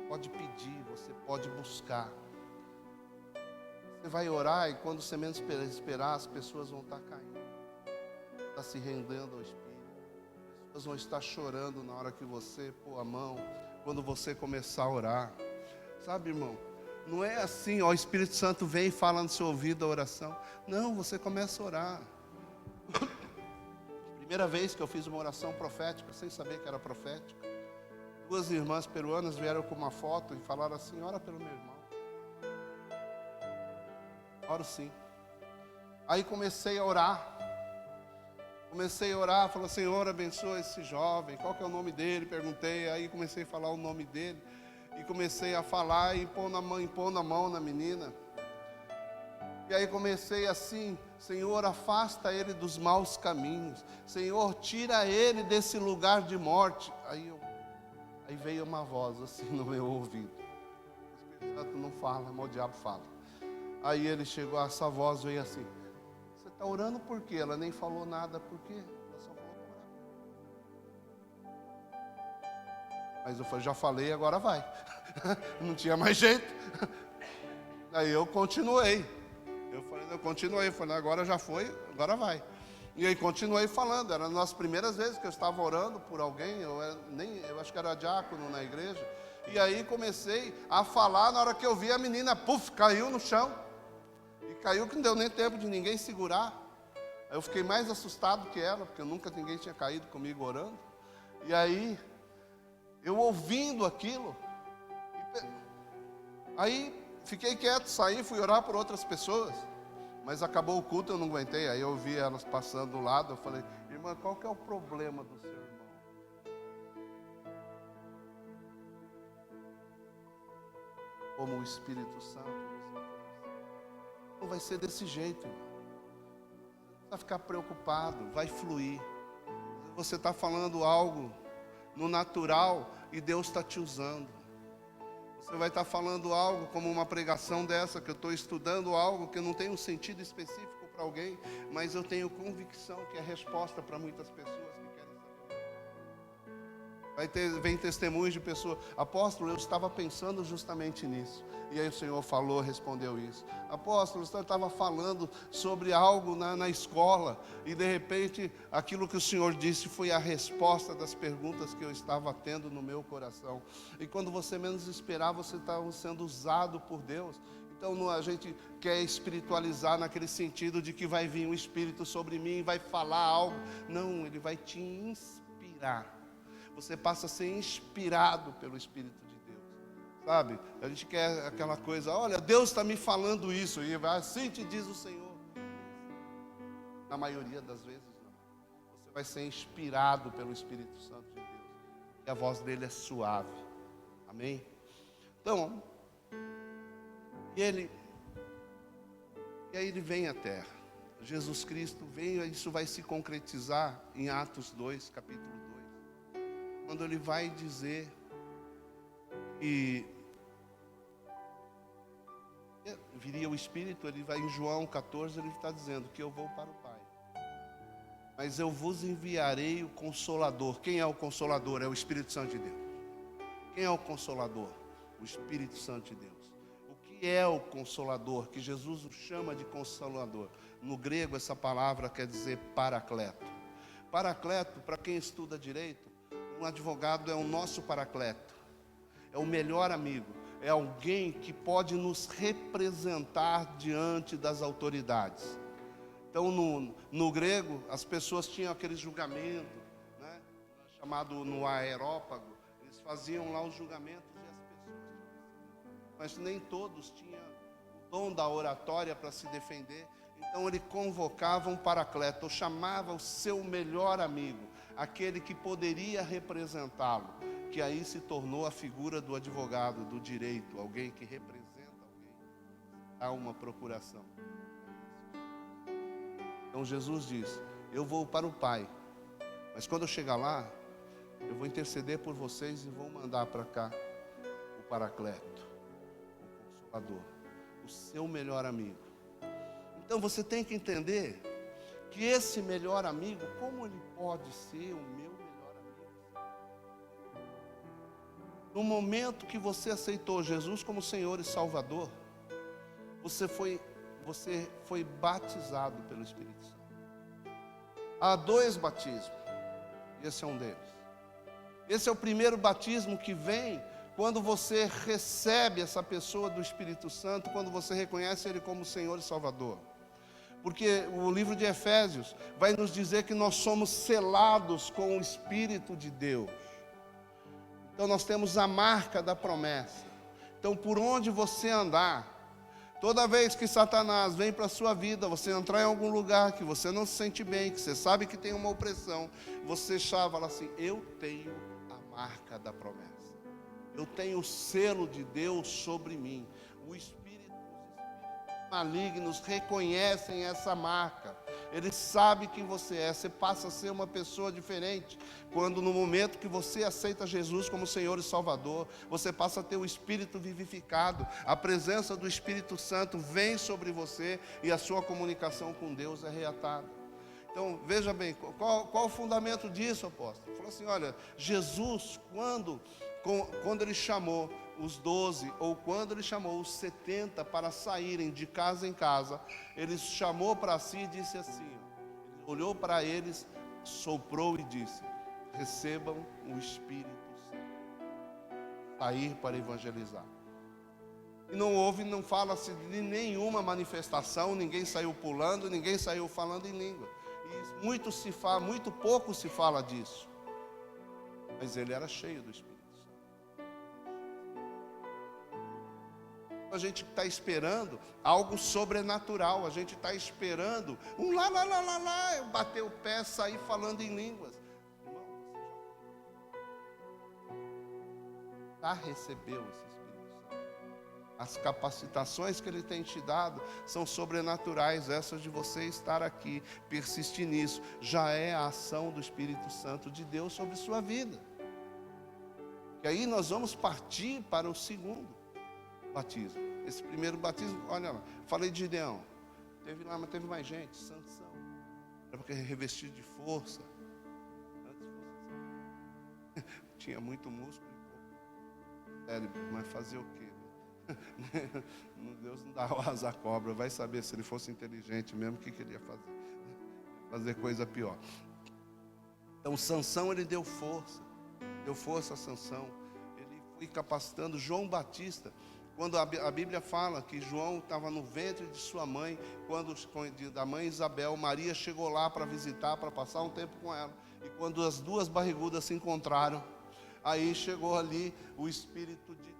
Pode pedir, você pode buscar. Você vai orar e quando você menos esperar, as pessoas vão estar caindo. Está se rendendo ao Espírito. As pessoas vão estar chorando na hora que você pôr a mão, quando você começar a orar. Sabe, irmão? Não é assim, ó, o Espírito Santo vem e fala no seu ouvido a oração. Não, você começa a orar. Primeira vez que eu fiz uma oração profética, sem saber que era profética. 2 irmãs peruanas vieram com uma foto e falaram assim, ora pelo meu irmão. Oro sim. Aí comecei a orar. Falei, Senhor, abençoa esse jovem. Qual que é o nome dele? Perguntei, aí comecei a falar o nome dele. E comecei a falar e impondo a mão na menina. E aí comecei assim, Senhor, afasta ele dos maus caminhos. Senhor, tira ele desse lugar de morte. Aí veio uma voz assim no meu ouvido. O Espírito Santo não fala, mas o diabo fala. Aí ele chegou, essa voz veio assim. Você está orando por quê? Ela nem falou nada, por quê? Ela só falou para orar. Mas eu falei, já falei, agora vai. Não tinha mais jeito. Aí eu continuei. Falei, agora já foi, agora vai. E aí continuei falando. Era nas primeiras vezes que eu estava orando por alguém. Eu acho que era diácono na igreja. E aí comecei a falar. Na hora que eu vi a menina, caiu no chão. E caiu que não deu nem tempo de ninguém segurar. Aí eu fiquei mais assustado que ela, porque ninguém tinha caído comigo orando. E aí, eu ouvindo aquilo, aí fiquei quieto, saí, fui orar por outras pessoas. Mas acabou o culto, eu não aguentei. Aí eu vi elas passando do lado, eu falei, irmã, qual que é o problema do seu irmão? Como o Espírito Santo, não vai ser desse jeito, irmão. Não vai ficar preocupado, vai fluir. Você está falando algo no natural e Deus está te usando. Você vai estar falando algo como uma pregação dessa, que eu estou estudando algo que não tem um sentido específico para alguém, mas eu tenho convicção que é resposta para muitas pessoas que querem saber. Vem testemunhos de pessoas, apóstolo, eu estava pensando justamente nisso. E aí o Senhor falou, respondeu isso. Apóstolo, o Senhor estava falando sobre algo na escola, e de repente aquilo que o Senhor disse foi a resposta das perguntas que eu estava tendo no meu coração. E quando você menos esperar, você está sendo usado por Deus. Então a gente quer espiritualizar naquele sentido de que vai vir um Espírito sobre mim e vai falar algo. Não, ele vai te inspirar. Você passa a ser inspirado pelo Espírito de Deus, sabe? A gente quer aquela coisa, olha, Deus está me falando isso, e vai, assim te diz o Senhor. Na maioria das vezes não. Você vai ser inspirado pelo Espírito Santo de Deus, e a voz dele é suave. Amém? Então, e aí ele vem à terra. Jesus Cristo veio, e isso vai se concretizar em Atos 2, capítulo 2. Quando ele vai dizer que viria o Espírito, ele vai em João 14, ele está dizendo que eu vou para o Pai. Mas eu vos enviarei o Consolador. Quem é o Consolador? É o Espírito Santo de Deus. Quem é o Consolador? O Espírito Santo de Deus. O que é o Consolador? Que Jesus o chama de Consolador. No grego, essa palavra quer dizer paracleto. Paracleto, para quem estuda direito, um advogado é o nosso paracleto. É o melhor amigo. É alguém que pode nos representar diante das autoridades. Então, no grego, as pessoas tinham aquele julgamento, né, chamado no aerópago. Eles faziam lá os julgamentos e as pessoas, mas nem todos tinham o dom da oratória para se defender. Então, ele convocava um paracleto, ou chamava o seu melhor amigo, aquele que poderia representá-lo, que aí se tornou a figura do advogado, do direito, alguém que representa alguém, dá uma procuração. Então Jesus diz, eu vou para o Pai, mas quando eu chegar lá, eu vou interceder por vocês e vou mandar para cá o Paracleto, o Consolador, o seu melhor amigo. Então você tem que entender que esse melhor amigo, como ele pode ser o meu melhor amigo? No momento que você aceitou Jesus como Senhor e Salvador, você foi batizado pelo Espírito Santo. Há 2 batismos, e esse é um deles. Esse é o primeiro batismo que vem quando você recebe essa pessoa do Espírito Santo, quando você reconhece Ele como Senhor e Salvador. Porque o livro de Efésios vai nos dizer que nós somos selados com o Espírito de Deus. Então nós temos a marca da promessa. Então por onde você andar, toda vez que Satanás vem para a sua vida, você entrar em algum lugar que você não se sente bem, que você sabe que tem uma opressão, você fala assim, eu tenho a marca da promessa. Eu tenho o selo de Deus sobre mim. Os espíritos malignos reconhecem essa marca. Ele sabe quem você é. Você passa a ser uma pessoa diferente quando no momento que você aceita Jesus como Senhor e Salvador, você passa a ter o Espírito vivificado. A presença do Espírito Santo vem sobre você e a sua comunicação com Deus é reatada. Então, veja bem, qual o fundamento disso, apóstolo? Ele falou assim, olha, Jesus, quando ele chamou os 12, ou quando ele chamou os 70 para saírem de casa em casa, ele chamou para si e disse assim, ele olhou para eles, soprou e disse, recebam o Espírito Santo, sair para evangelizar. E não fala-se de nenhuma manifestação, ninguém saiu pulando, ninguém saiu falando em língua. E muito pouco se fala disso. Mas ele era cheio do Espírito. A gente está esperando algo sobrenatural, a gente está esperando um lá, eu bater o pé, sair falando em línguas. Irmão, você já recebeu esse Espírito Santo. As capacitações que Ele tem te dado são sobrenaturais, essas de você estar aqui, persistir nisso, já é a ação do Espírito Santo de Deus sobre sua vida. E aí nós vamos partir para o segundo batismo. Esse primeiro batismo, olha lá, falei de Gideão, teve lá, mas teve mais gente, Sansão, era porque revestido de força, antes tinha muito músculo e pouco cérebro, mas fazer o quê? Deus não dá asa à cobra, vai saber se ele fosse inteligente mesmo, o que ele ia fazer? Fazer coisa pior. Então Sansão, ele deu força a Sansão, ele foi capacitando. João Batista, quando a Bíblia fala que João estava no ventre de sua mãe, da mãe Isabel, Maria chegou lá para visitar, para passar um tempo com ela, e quando as 2 barrigudas se encontraram, aí chegou ali o Espírito de Deus.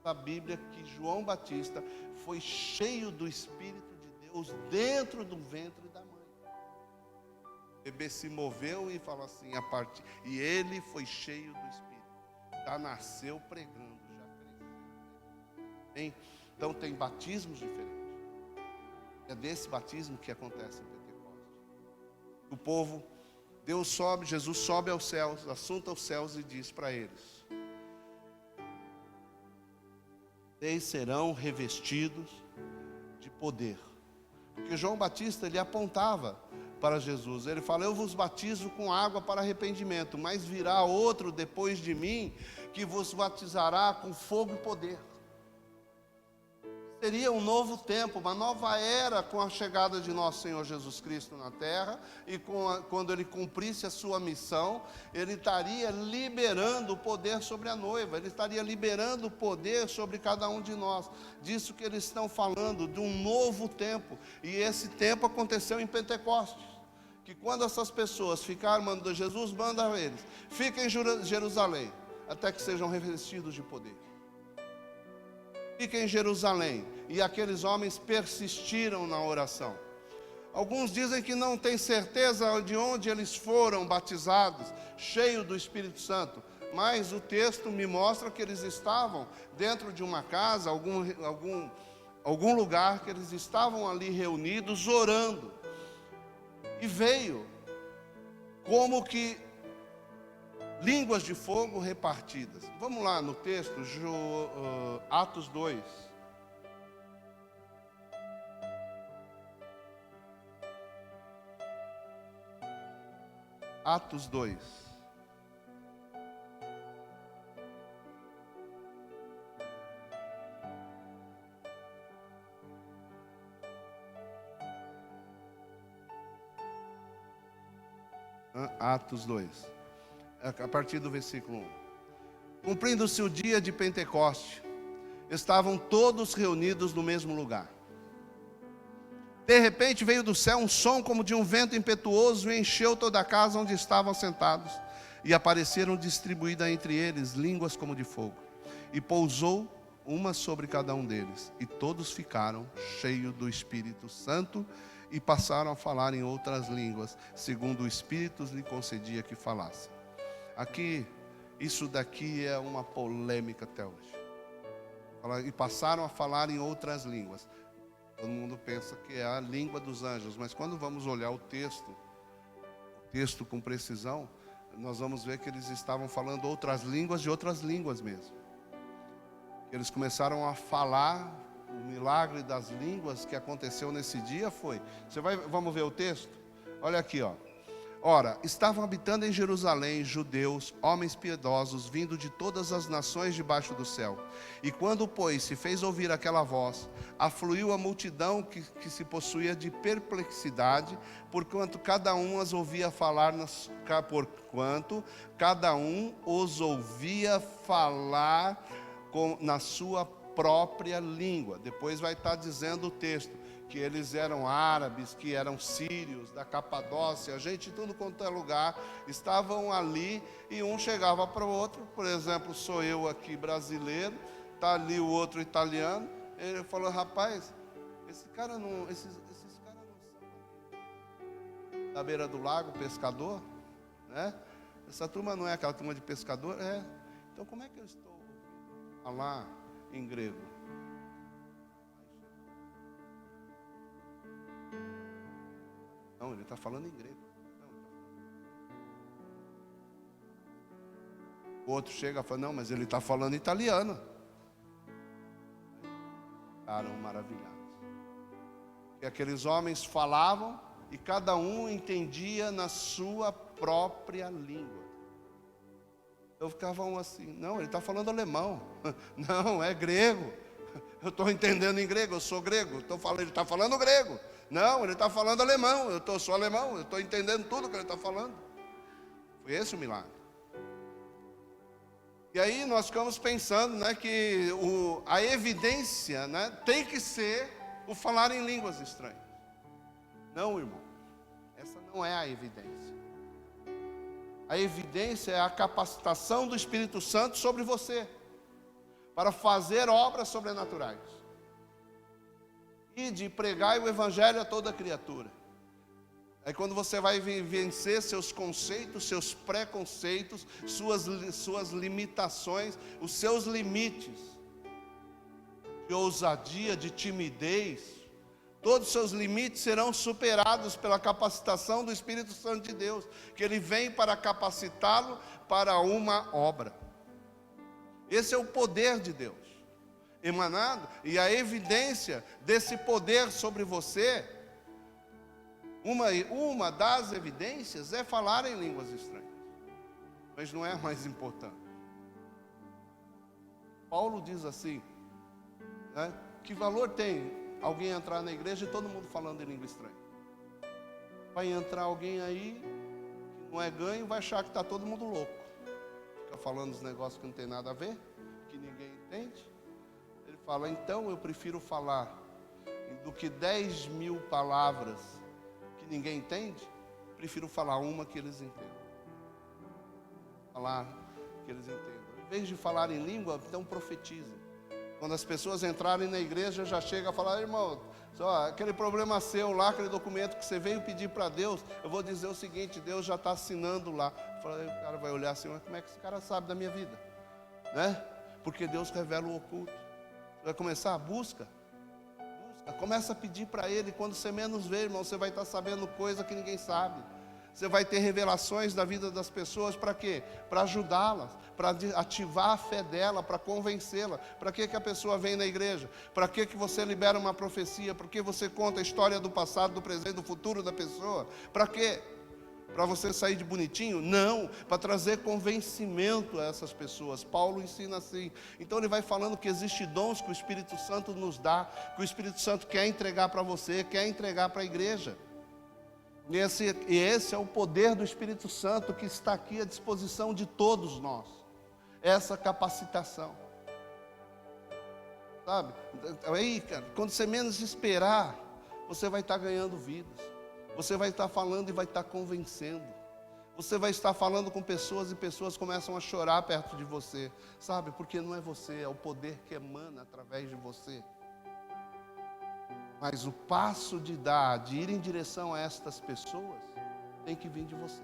A Bíblia que João Batista foi cheio do Espírito de Deus dentro do ventre da mãe. O bebê se moveu e falou assim, e ele foi cheio do Espírito, já nasceu pregando, já pregou. Hein? Então tem batismos diferentes. É desse batismo que acontece em Pentecostes. O povo, Deus sobe, Jesus sobe aos céus, assunta aos céus e diz para eles: vocês serão revestidos de poder. Porque João Batista, ele apontava para Jesus. Ele fala: eu vos batizo com água para arrependimento, mas virá outro depois de mim, que vos batizará com fogo e poder. Seria um novo tempo, uma nova era com a chegada de nosso Senhor Jesus Cristo na terra, e quando Ele cumprisse a sua missão, Ele estaria liberando o poder sobre a noiva, Ele estaria liberando o poder sobre cada um de nós. Disso que eles estão falando, de um novo tempo, e esse tempo aconteceu em Pentecostes, que quando essas pessoas ficaram, Jesus manda a eles: fiquem em Jerusalém, até que sejam revestidos de poder. Fica em Jerusalém. E aqueles homens persistiram na oração. Alguns dizem que não tem certeza de onde eles foram batizados, cheios do Espírito Santo, mas o texto me mostra que eles estavam dentro de uma casa, algum lugar, que eles estavam ali reunidos orando. E veio como que línguas de fogo repartidas. Vamos lá no texto, Atos 2. Atos 2. Atos 2. A partir do versículo 1. Cumprindo-se o dia de Pentecoste, estavam todos reunidos no mesmo lugar. De repente veio do céu um som como de um vento impetuoso e encheu toda a casa onde estavam sentados. E apareceram distribuídas entre eles línguas como de fogo. E pousou uma sobre cada um deles. E todos ficaram cheios do Espírito Santo e passaram a falar em outras línguas, segundo o Espírito lhe concedia que falassem. Aqui, isso daqui é uma polêmica até hoje. E passaram a falar em outras línguas. Todo mundo pensa que é a língua dos anjos, mas quando vamos olhar o texto com precisão, nós vamos ver que eles estavam falando outras línguas de outras línguas mesmo. Eles começaram a falar. O milagre das línguas que aconteceu nesse dia foi... Vamos ver o texto? Olha aqui, ó. Ora, estavam habitando em Jerusalém judeus, homens piedosos, vindo de todas as nações debaixo do céu. E quando, pois, se fez ouvir aquela voz, afluiu a multidão que se possuía de perplexidade, porquanto cada um os ouvia falar na sua própria língua. Depois vai estar dizendo o texto que eles eram árabes, que eram sírios, da Capadócia, gente de tudo quanto é lugar, estavam ali, e um chegava para o outro. Por exemplo, sou eu aqui brasileiro, está ali o outro italiano. Ele falou: rapaz, esses caras não são da beira do lago, pescador, né? Essa turma não é aquela turma de pescador? É. Então como é que eu estou a falar em grego? Não, ele está falando em grego. O outro chega e fala: não, mas ele está falando italiano. Ficaram maravilhados. E aqueles homens falavam e cada um entendia na sua própria língua. Eu ficava assim: não, ele está falando alemão. Não, é grego. Eu estou entendendo em grego, eu sou grego. Ele está falando grego. Não, ele está falando alemão. Eu sou alemão, eu estou entendendo tudo que ele está falando. Foi esse o milagre. E aí nós ficamos pensando, né, que a evidência, né, tem que ser o falar em línguas estranhas. Não, irmão, essa não é a evidência. A evidência é a capacitação do Espírito Santo sobre você, para fazer obras sobrenaturais. E de pregar o Evangelho a toda criatura. Aí quando você vai vencer seus conceitos, seus preconceitos, suas limitações, os seus limites. de ousadia, de timidez, todos os seus limites serão superados pela capacitação do Espírito Santo de Deus, que Ele vem para capacitá-lo para uma obra. Esse é o poder de Deus emanado, e a evidência desse poder sobre você, uma das evidências é falar em línguas estranhas, mas não é a mais importante. Paulo diz assim, né, que valor tem alguém entrar na igreja e todo mundo falando em língua estranha? Vai entrar alguém aí que não é ganho, vai achar que está todo mundo louco, fica falando os negócios que não tem nada a ver, que ninguém entende. Ele fala, então eu prefiro falar do que 10.000 palavras que ninguém entende, prefiro falar uma que eles entendam. Falar que eles entendam. Em vez de falar em língua, então profetizem. Quando as pessoas entrarem na igreja, já chega a falar, irmão, só aquele problema seu lá, aquele documento que você veio pedir para Deus, eu vou dizer o seguinte, Deus já está assinando lá. O cara vai olhar assim, mas como é que esse cara sabe da minha vida? Né? Porque Deus revela o oculto. Você vai começar a busca, começa a pedir para Ele. Quando você menos vê, irmão, você vai estar sabendo coisa que ninguém sabe. Você vai ter revelações da vida das pessoas. Para quê? Para ajudá-las, para ativar a fé dela, para convencê-la. Para que a pessoa vem na igreja? Para que você libera uma profecia? Para que você conta a história do passado, do presente, do futuro da pessoa? Para quê? Para você sair de bonitinho? Não, para trazer convencimento a essas pessoas. Paulo ensina assim. Então ele vai falando que existem dons que o Espírito Santo nos dá, que o Espírito Santo quer entregar para você, quer entregar para a igreja. E esse é o poder do Espírito Santo que está aqui à disposição de todos nós. Essa capacitação. Sabe? Aí, cara, quando você menos esperar, você vai estar ganhando vidas. Você vai estar falando e vai estar convencendo. Você vai estar falando com pessoas e pessoas começam a chorar perto de você. Sabe? Porque não é você, é o poder que emana através de você. Mas o passo de ir em direção a estas pessoas, tem que vir de você.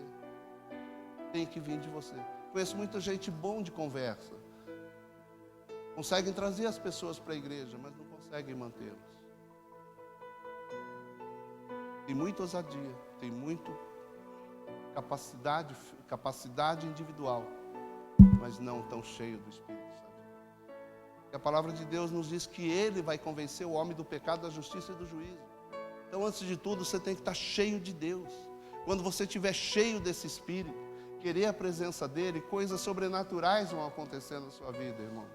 Tem que vir de você. Conheço muita gente bom de conversa. Conseguem trazer as pessoas para a igreja, mas não conseguem mantê-las. Tem muita ousadia, tem muita capacidade individual, mas não tão cheio do Espírito Santo. A palavra de Deus nos diz que Ele vai convencer o homem do pecado, da justiça e do juízo. Então, antes de tudo, você tem que estar cheio de Deus. Quando você estiver cheio desse Espírito, querer a presença dEle, coisas sobrenaturais vão acontecer na sua vida, irmão.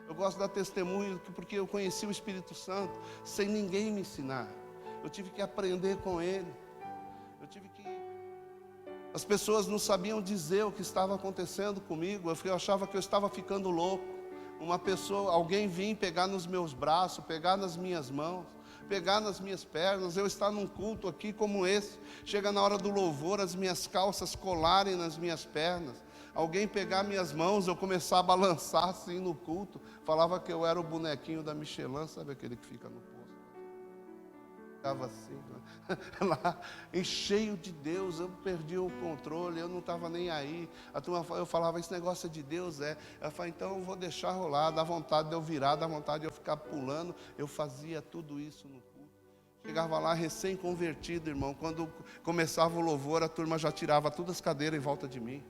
Eu gosto de dar testemunho porque eu conheci o Espírito Santo sem ninguém me ensinar. Eu tive que aprender com Ele. As pessoas não sabiam dizer o que estava acontecendo comigo. Eu achava que eu estava ficando louco. Alguém vinha pegar nos meus braços, pegar nas minhas mãos, pegar nas minhas pernas. Eu estar num culto aqui como esse, chega na hora do louvor, as minhas calças colarem nas minas pernas, alguém pegar minhas mãos, eu começar a balançar assim no culto. Falava que eu era o bonequinho da Michelin, sabe aquele que fica no posto? Ficava assim, lá, cheio de Deus. Eu perdi o controle, eu não estava nem aí. Eu falava, esse negócio é de Deus, é. Eu falava, então eu vou deixar rolar, dá vontade de eu virar, dá vontade de eu ficar pulando. Eu fazia tudo isso no culto. Chegava lá recém-convertido, irmão. Quando começava o louvor, a turma já tirava todas as cadeiras em volta de mim.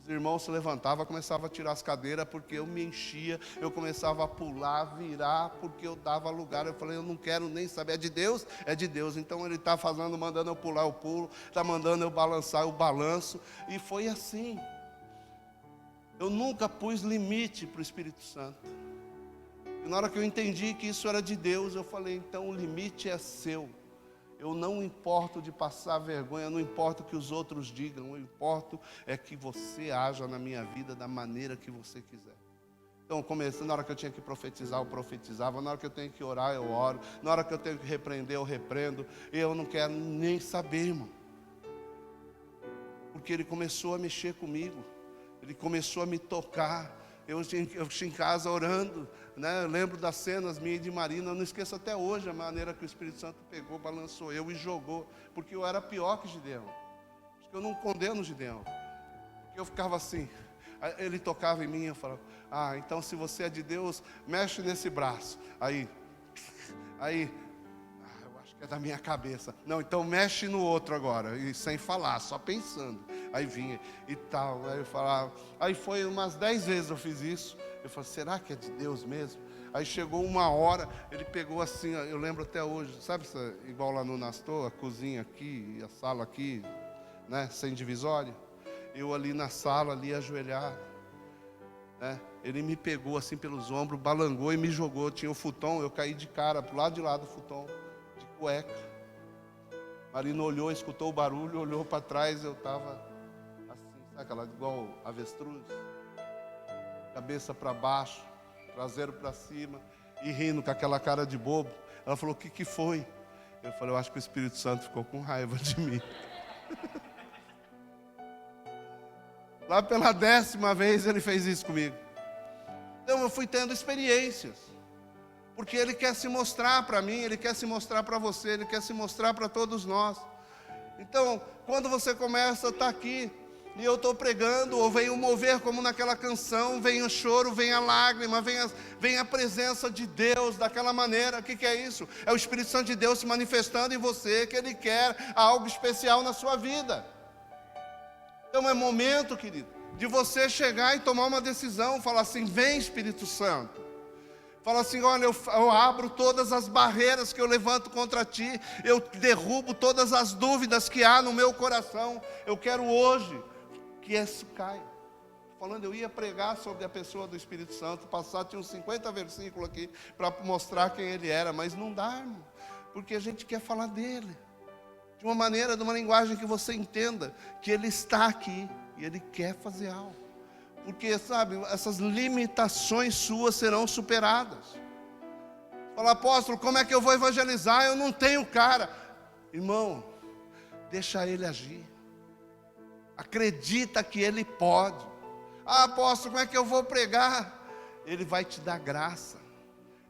Os irmãos se levantavam, começavam a tirar as cadeiras, porque eu me enchia, eu começava a pular, virar, porque eu dava lugar. Eu falei, eu não quero nem saber, é de Deus? É de Deus. Então Ele está fazendo, mandando eu pular, eu pulo, está mandando eu balançar, eu balanço. E foi assim. Eu nunca pus limite para o Espírito Santo. E na hora que eu entendi que isso era de Deus, eu falei, então o limite é seu. Eu não importo de passar vergonha, não importa o que os outros digam, eu importo é que você haja na minha vida da maneira que você quiser. Então, começando, na hora que eu tinha que profetizar, eu profetizava. Na hora que eu tenho que orar, eu oro. Na hora que eu tenho que repreender, eu repreendo. E eu não quero nem saber, irmão. Porque Ele começou a mexer comigo. Ele começou a me tocar. Eu em casa orando, né? Eu lembro das cenas minha e de Marina. Eu não esqueço até hoje a maneira que o Espírito Santo pegou, balançou eu e jogou. Porque eu era pior que Gideão. Porque eu não condeno Gideão. Porque eu ficava assim. Aí ele tocava em mim, eu falava, então se você é de Deus, mexe nesse braço. Aí, eu acho que é da minha cabeça. Não, então mexe no outro agora, e sem falar, só pensando. Aí vinha e tal, aí eu falava. Aí foi umas 10 vezes eu fiz isso. Eu falei, será que é de Deus mesmo? Aí chegou uma hora, ele pegou assim, eu lembro até hoje, sabe, igual lá no Nastor, a cozinha aqui, a sala aqui, né, sem divisória. Eu ali na sala, ali ajoelhado, né, ele me pegou assim pelos ombros, balangou e me jogou. Tinha o futon, eu caí de cara pro lado de lá do futon, de cueca. Marina olhou, escutou o barulho, olhou para trás, eu estava assim, sabe aquela, igual avestruz, cabeça para baixo, traseiro para cima, e rindo com aquela cara de bobo. Ela falou, o que foi? Eu falei, eu acho que o Espírito Santo ficou com raiva de mim. Lá pela 10ª vez ele fez isso comigo. Então eu fui tendo experiências, porque ele quer se mostrar para mim, ele quer se mostrar para você, ele quer se mostrar para todos nós. Então, quando você começa a estar aqui, e eu estou pregando, ou vem o mover como naquela canção, vem o choro, vem a lágrima, vem a presença de Deus daquela maneira. O que é isso? É o Espírito Santo de Deus se manifestando em você, que Ele quer algo especial na sua vida. Então é momento, querido, de você chegar e tomar uma decisão, falar assim, vem Espírito Santo. Fala assim, olha, eu abro todas as barreiras que eu levanto contra ti, eu derrubo todas as dúvidas que há no meu coração. Eu quero hoje que isso caia. Falando, eu ia pregar sobre a pessoa do Espírito Santo, tinha uns 50 versículos aqui, para mostrar quem ele era, mas não dá, irmão, porque a gente quer falar dele, de uma maneira, de uma linguagem que você entenda, que ele está aqui, e ele quer fazer algo, porque sabe, essas limitações suas serão superadas. Fala, apóstolo, como é que eu vou evangelizar? Eu não tenho cara. Irmão, deixa ele agir. Acredita que ele pode. Apóstolo, como é que eu vou pregar? Ele vai te dar graça,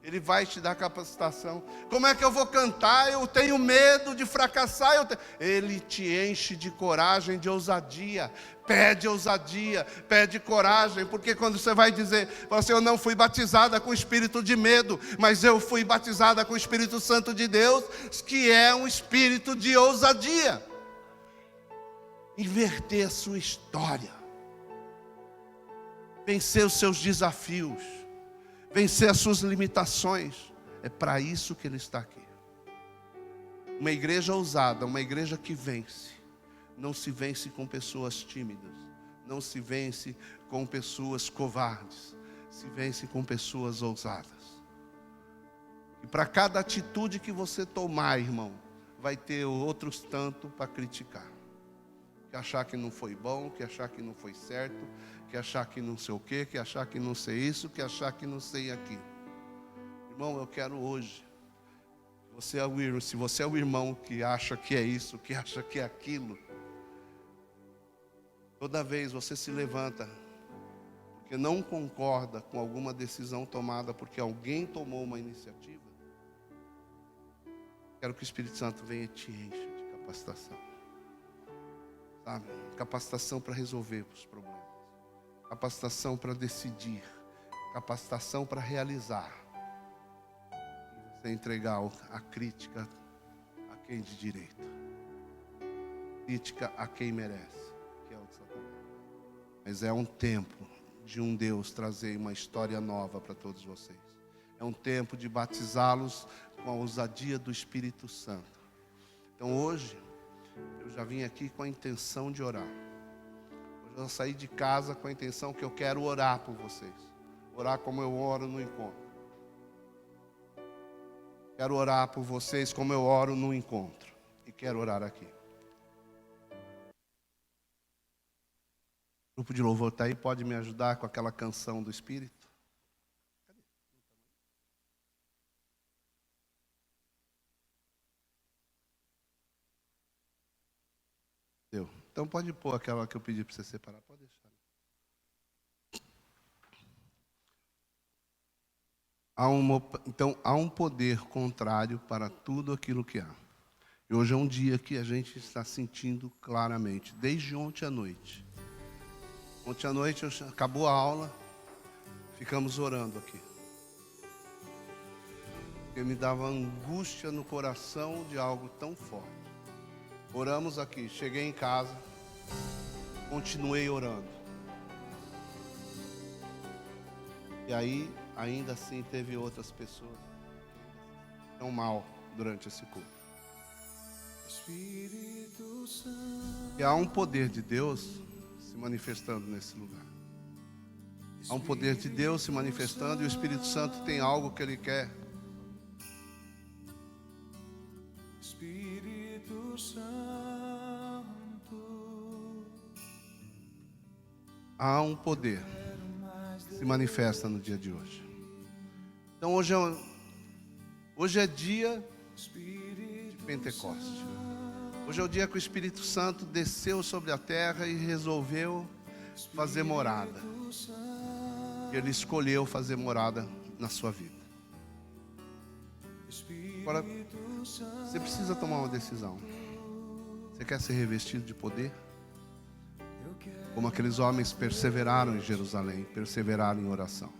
ele vai te dar capacitação. Como é que eu vou cantar? Eu tenho medo de fracassar. Ele te enche de coragem, de ousadia. Pede coragem, porque quando você vai dizer, eu não fui batizada com espírito de medo, mas eu fui batizada com o Espírito Santo de Deus, que é um espírito de ousadia. Inverter a sua história, vencer os seus desafios, vencer as suas limitações. É para isso que ele está aqui. Uma igreja ousada, uma igreja que vence, não se vence com pessoas tímidas, não se vence com pessoas covardes, se vence com pessoas ousadas. E para cada atitude que você tomar, irmão, vai ter outros tanto para criticar, que achar que não foi bom, que achar que não foi certo, que achar que não sei o quê, que achar que não sei isso, que achar que não sei aquilo. Irmão, eu quero hoje, se você é o irmão que acha que é isso, que acha que é aquilo, toda vez você se levanta, porque não concorda com alguma decisão tomada, porque alguém tomou uma iniciativa, quero que o Espírito Santo venha e te encha de capacitação. Sabe? Capacitação para resolver os problemas, capacitação para decidir, capacitação para realizar, e você entregar a crítica a quem de direito, crítica a quem merece, que é o de Satanás. Mas é um tempo de um Deus trazer uma história nova para todos vocês. É um tempo de batizá-los com a ousadia do Espírito Santo. Então hoje eu já vim aqui com a intenção de orar. Hoje eu saí de casa com a intenção que eu quero orar por vocês. Orar como eu oro no encontro. Quero orar por vocês como eu oro no encontro. E quero orar aqui. O grupo de louvor está aí, pode me ajudar com aquela canção do Espírito? Deu. Então pode pôr aquela que eu pedi para você separar, pode deixar. Então há um poder contrário para tudo aquilo que há. E hoje é um dia que a gente está sentindo claramente, desde ontem à noite, Ontem à noite acabou a aula, ficamos orando aqui. Porque me dava angústia no coração de algo tão forte. Oramos aqui, cheguei em casa, continuei orando. E aí, ainda assim, teve outras pessoas que estão mal durante esse culto. E há um poder de Deus se manifestando nesse lugar. Há um poder de Deus se manifestando e o Espírito Santo tem algo que Ele quer. Espírito Santo. Há um poder que se manifesta no dia de hoje. Então hoje é dia de Pentecoste. Hoje é o dia que o Espírito Santo desceu sobre a terra e resolveu fazer morada. Ele escolheu fazer morada na sua vida. Agora, você precisa tomar uma decisão. Você quer ser revestido de poder? Como aqueles homens perseveraram em Jerusalém, perseveraram em oração.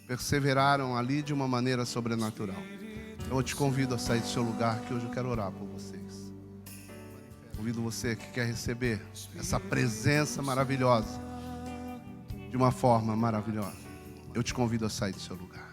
Perseveraram ali de uma maneira sobrenatural. Eu te convido a sair do seu lugar, que hoje eu quero orar por vocês. Convido você que quer receber essa presença maravilhosa, de uma forma maravilhosa. Eu te convido a sair do seu lugar.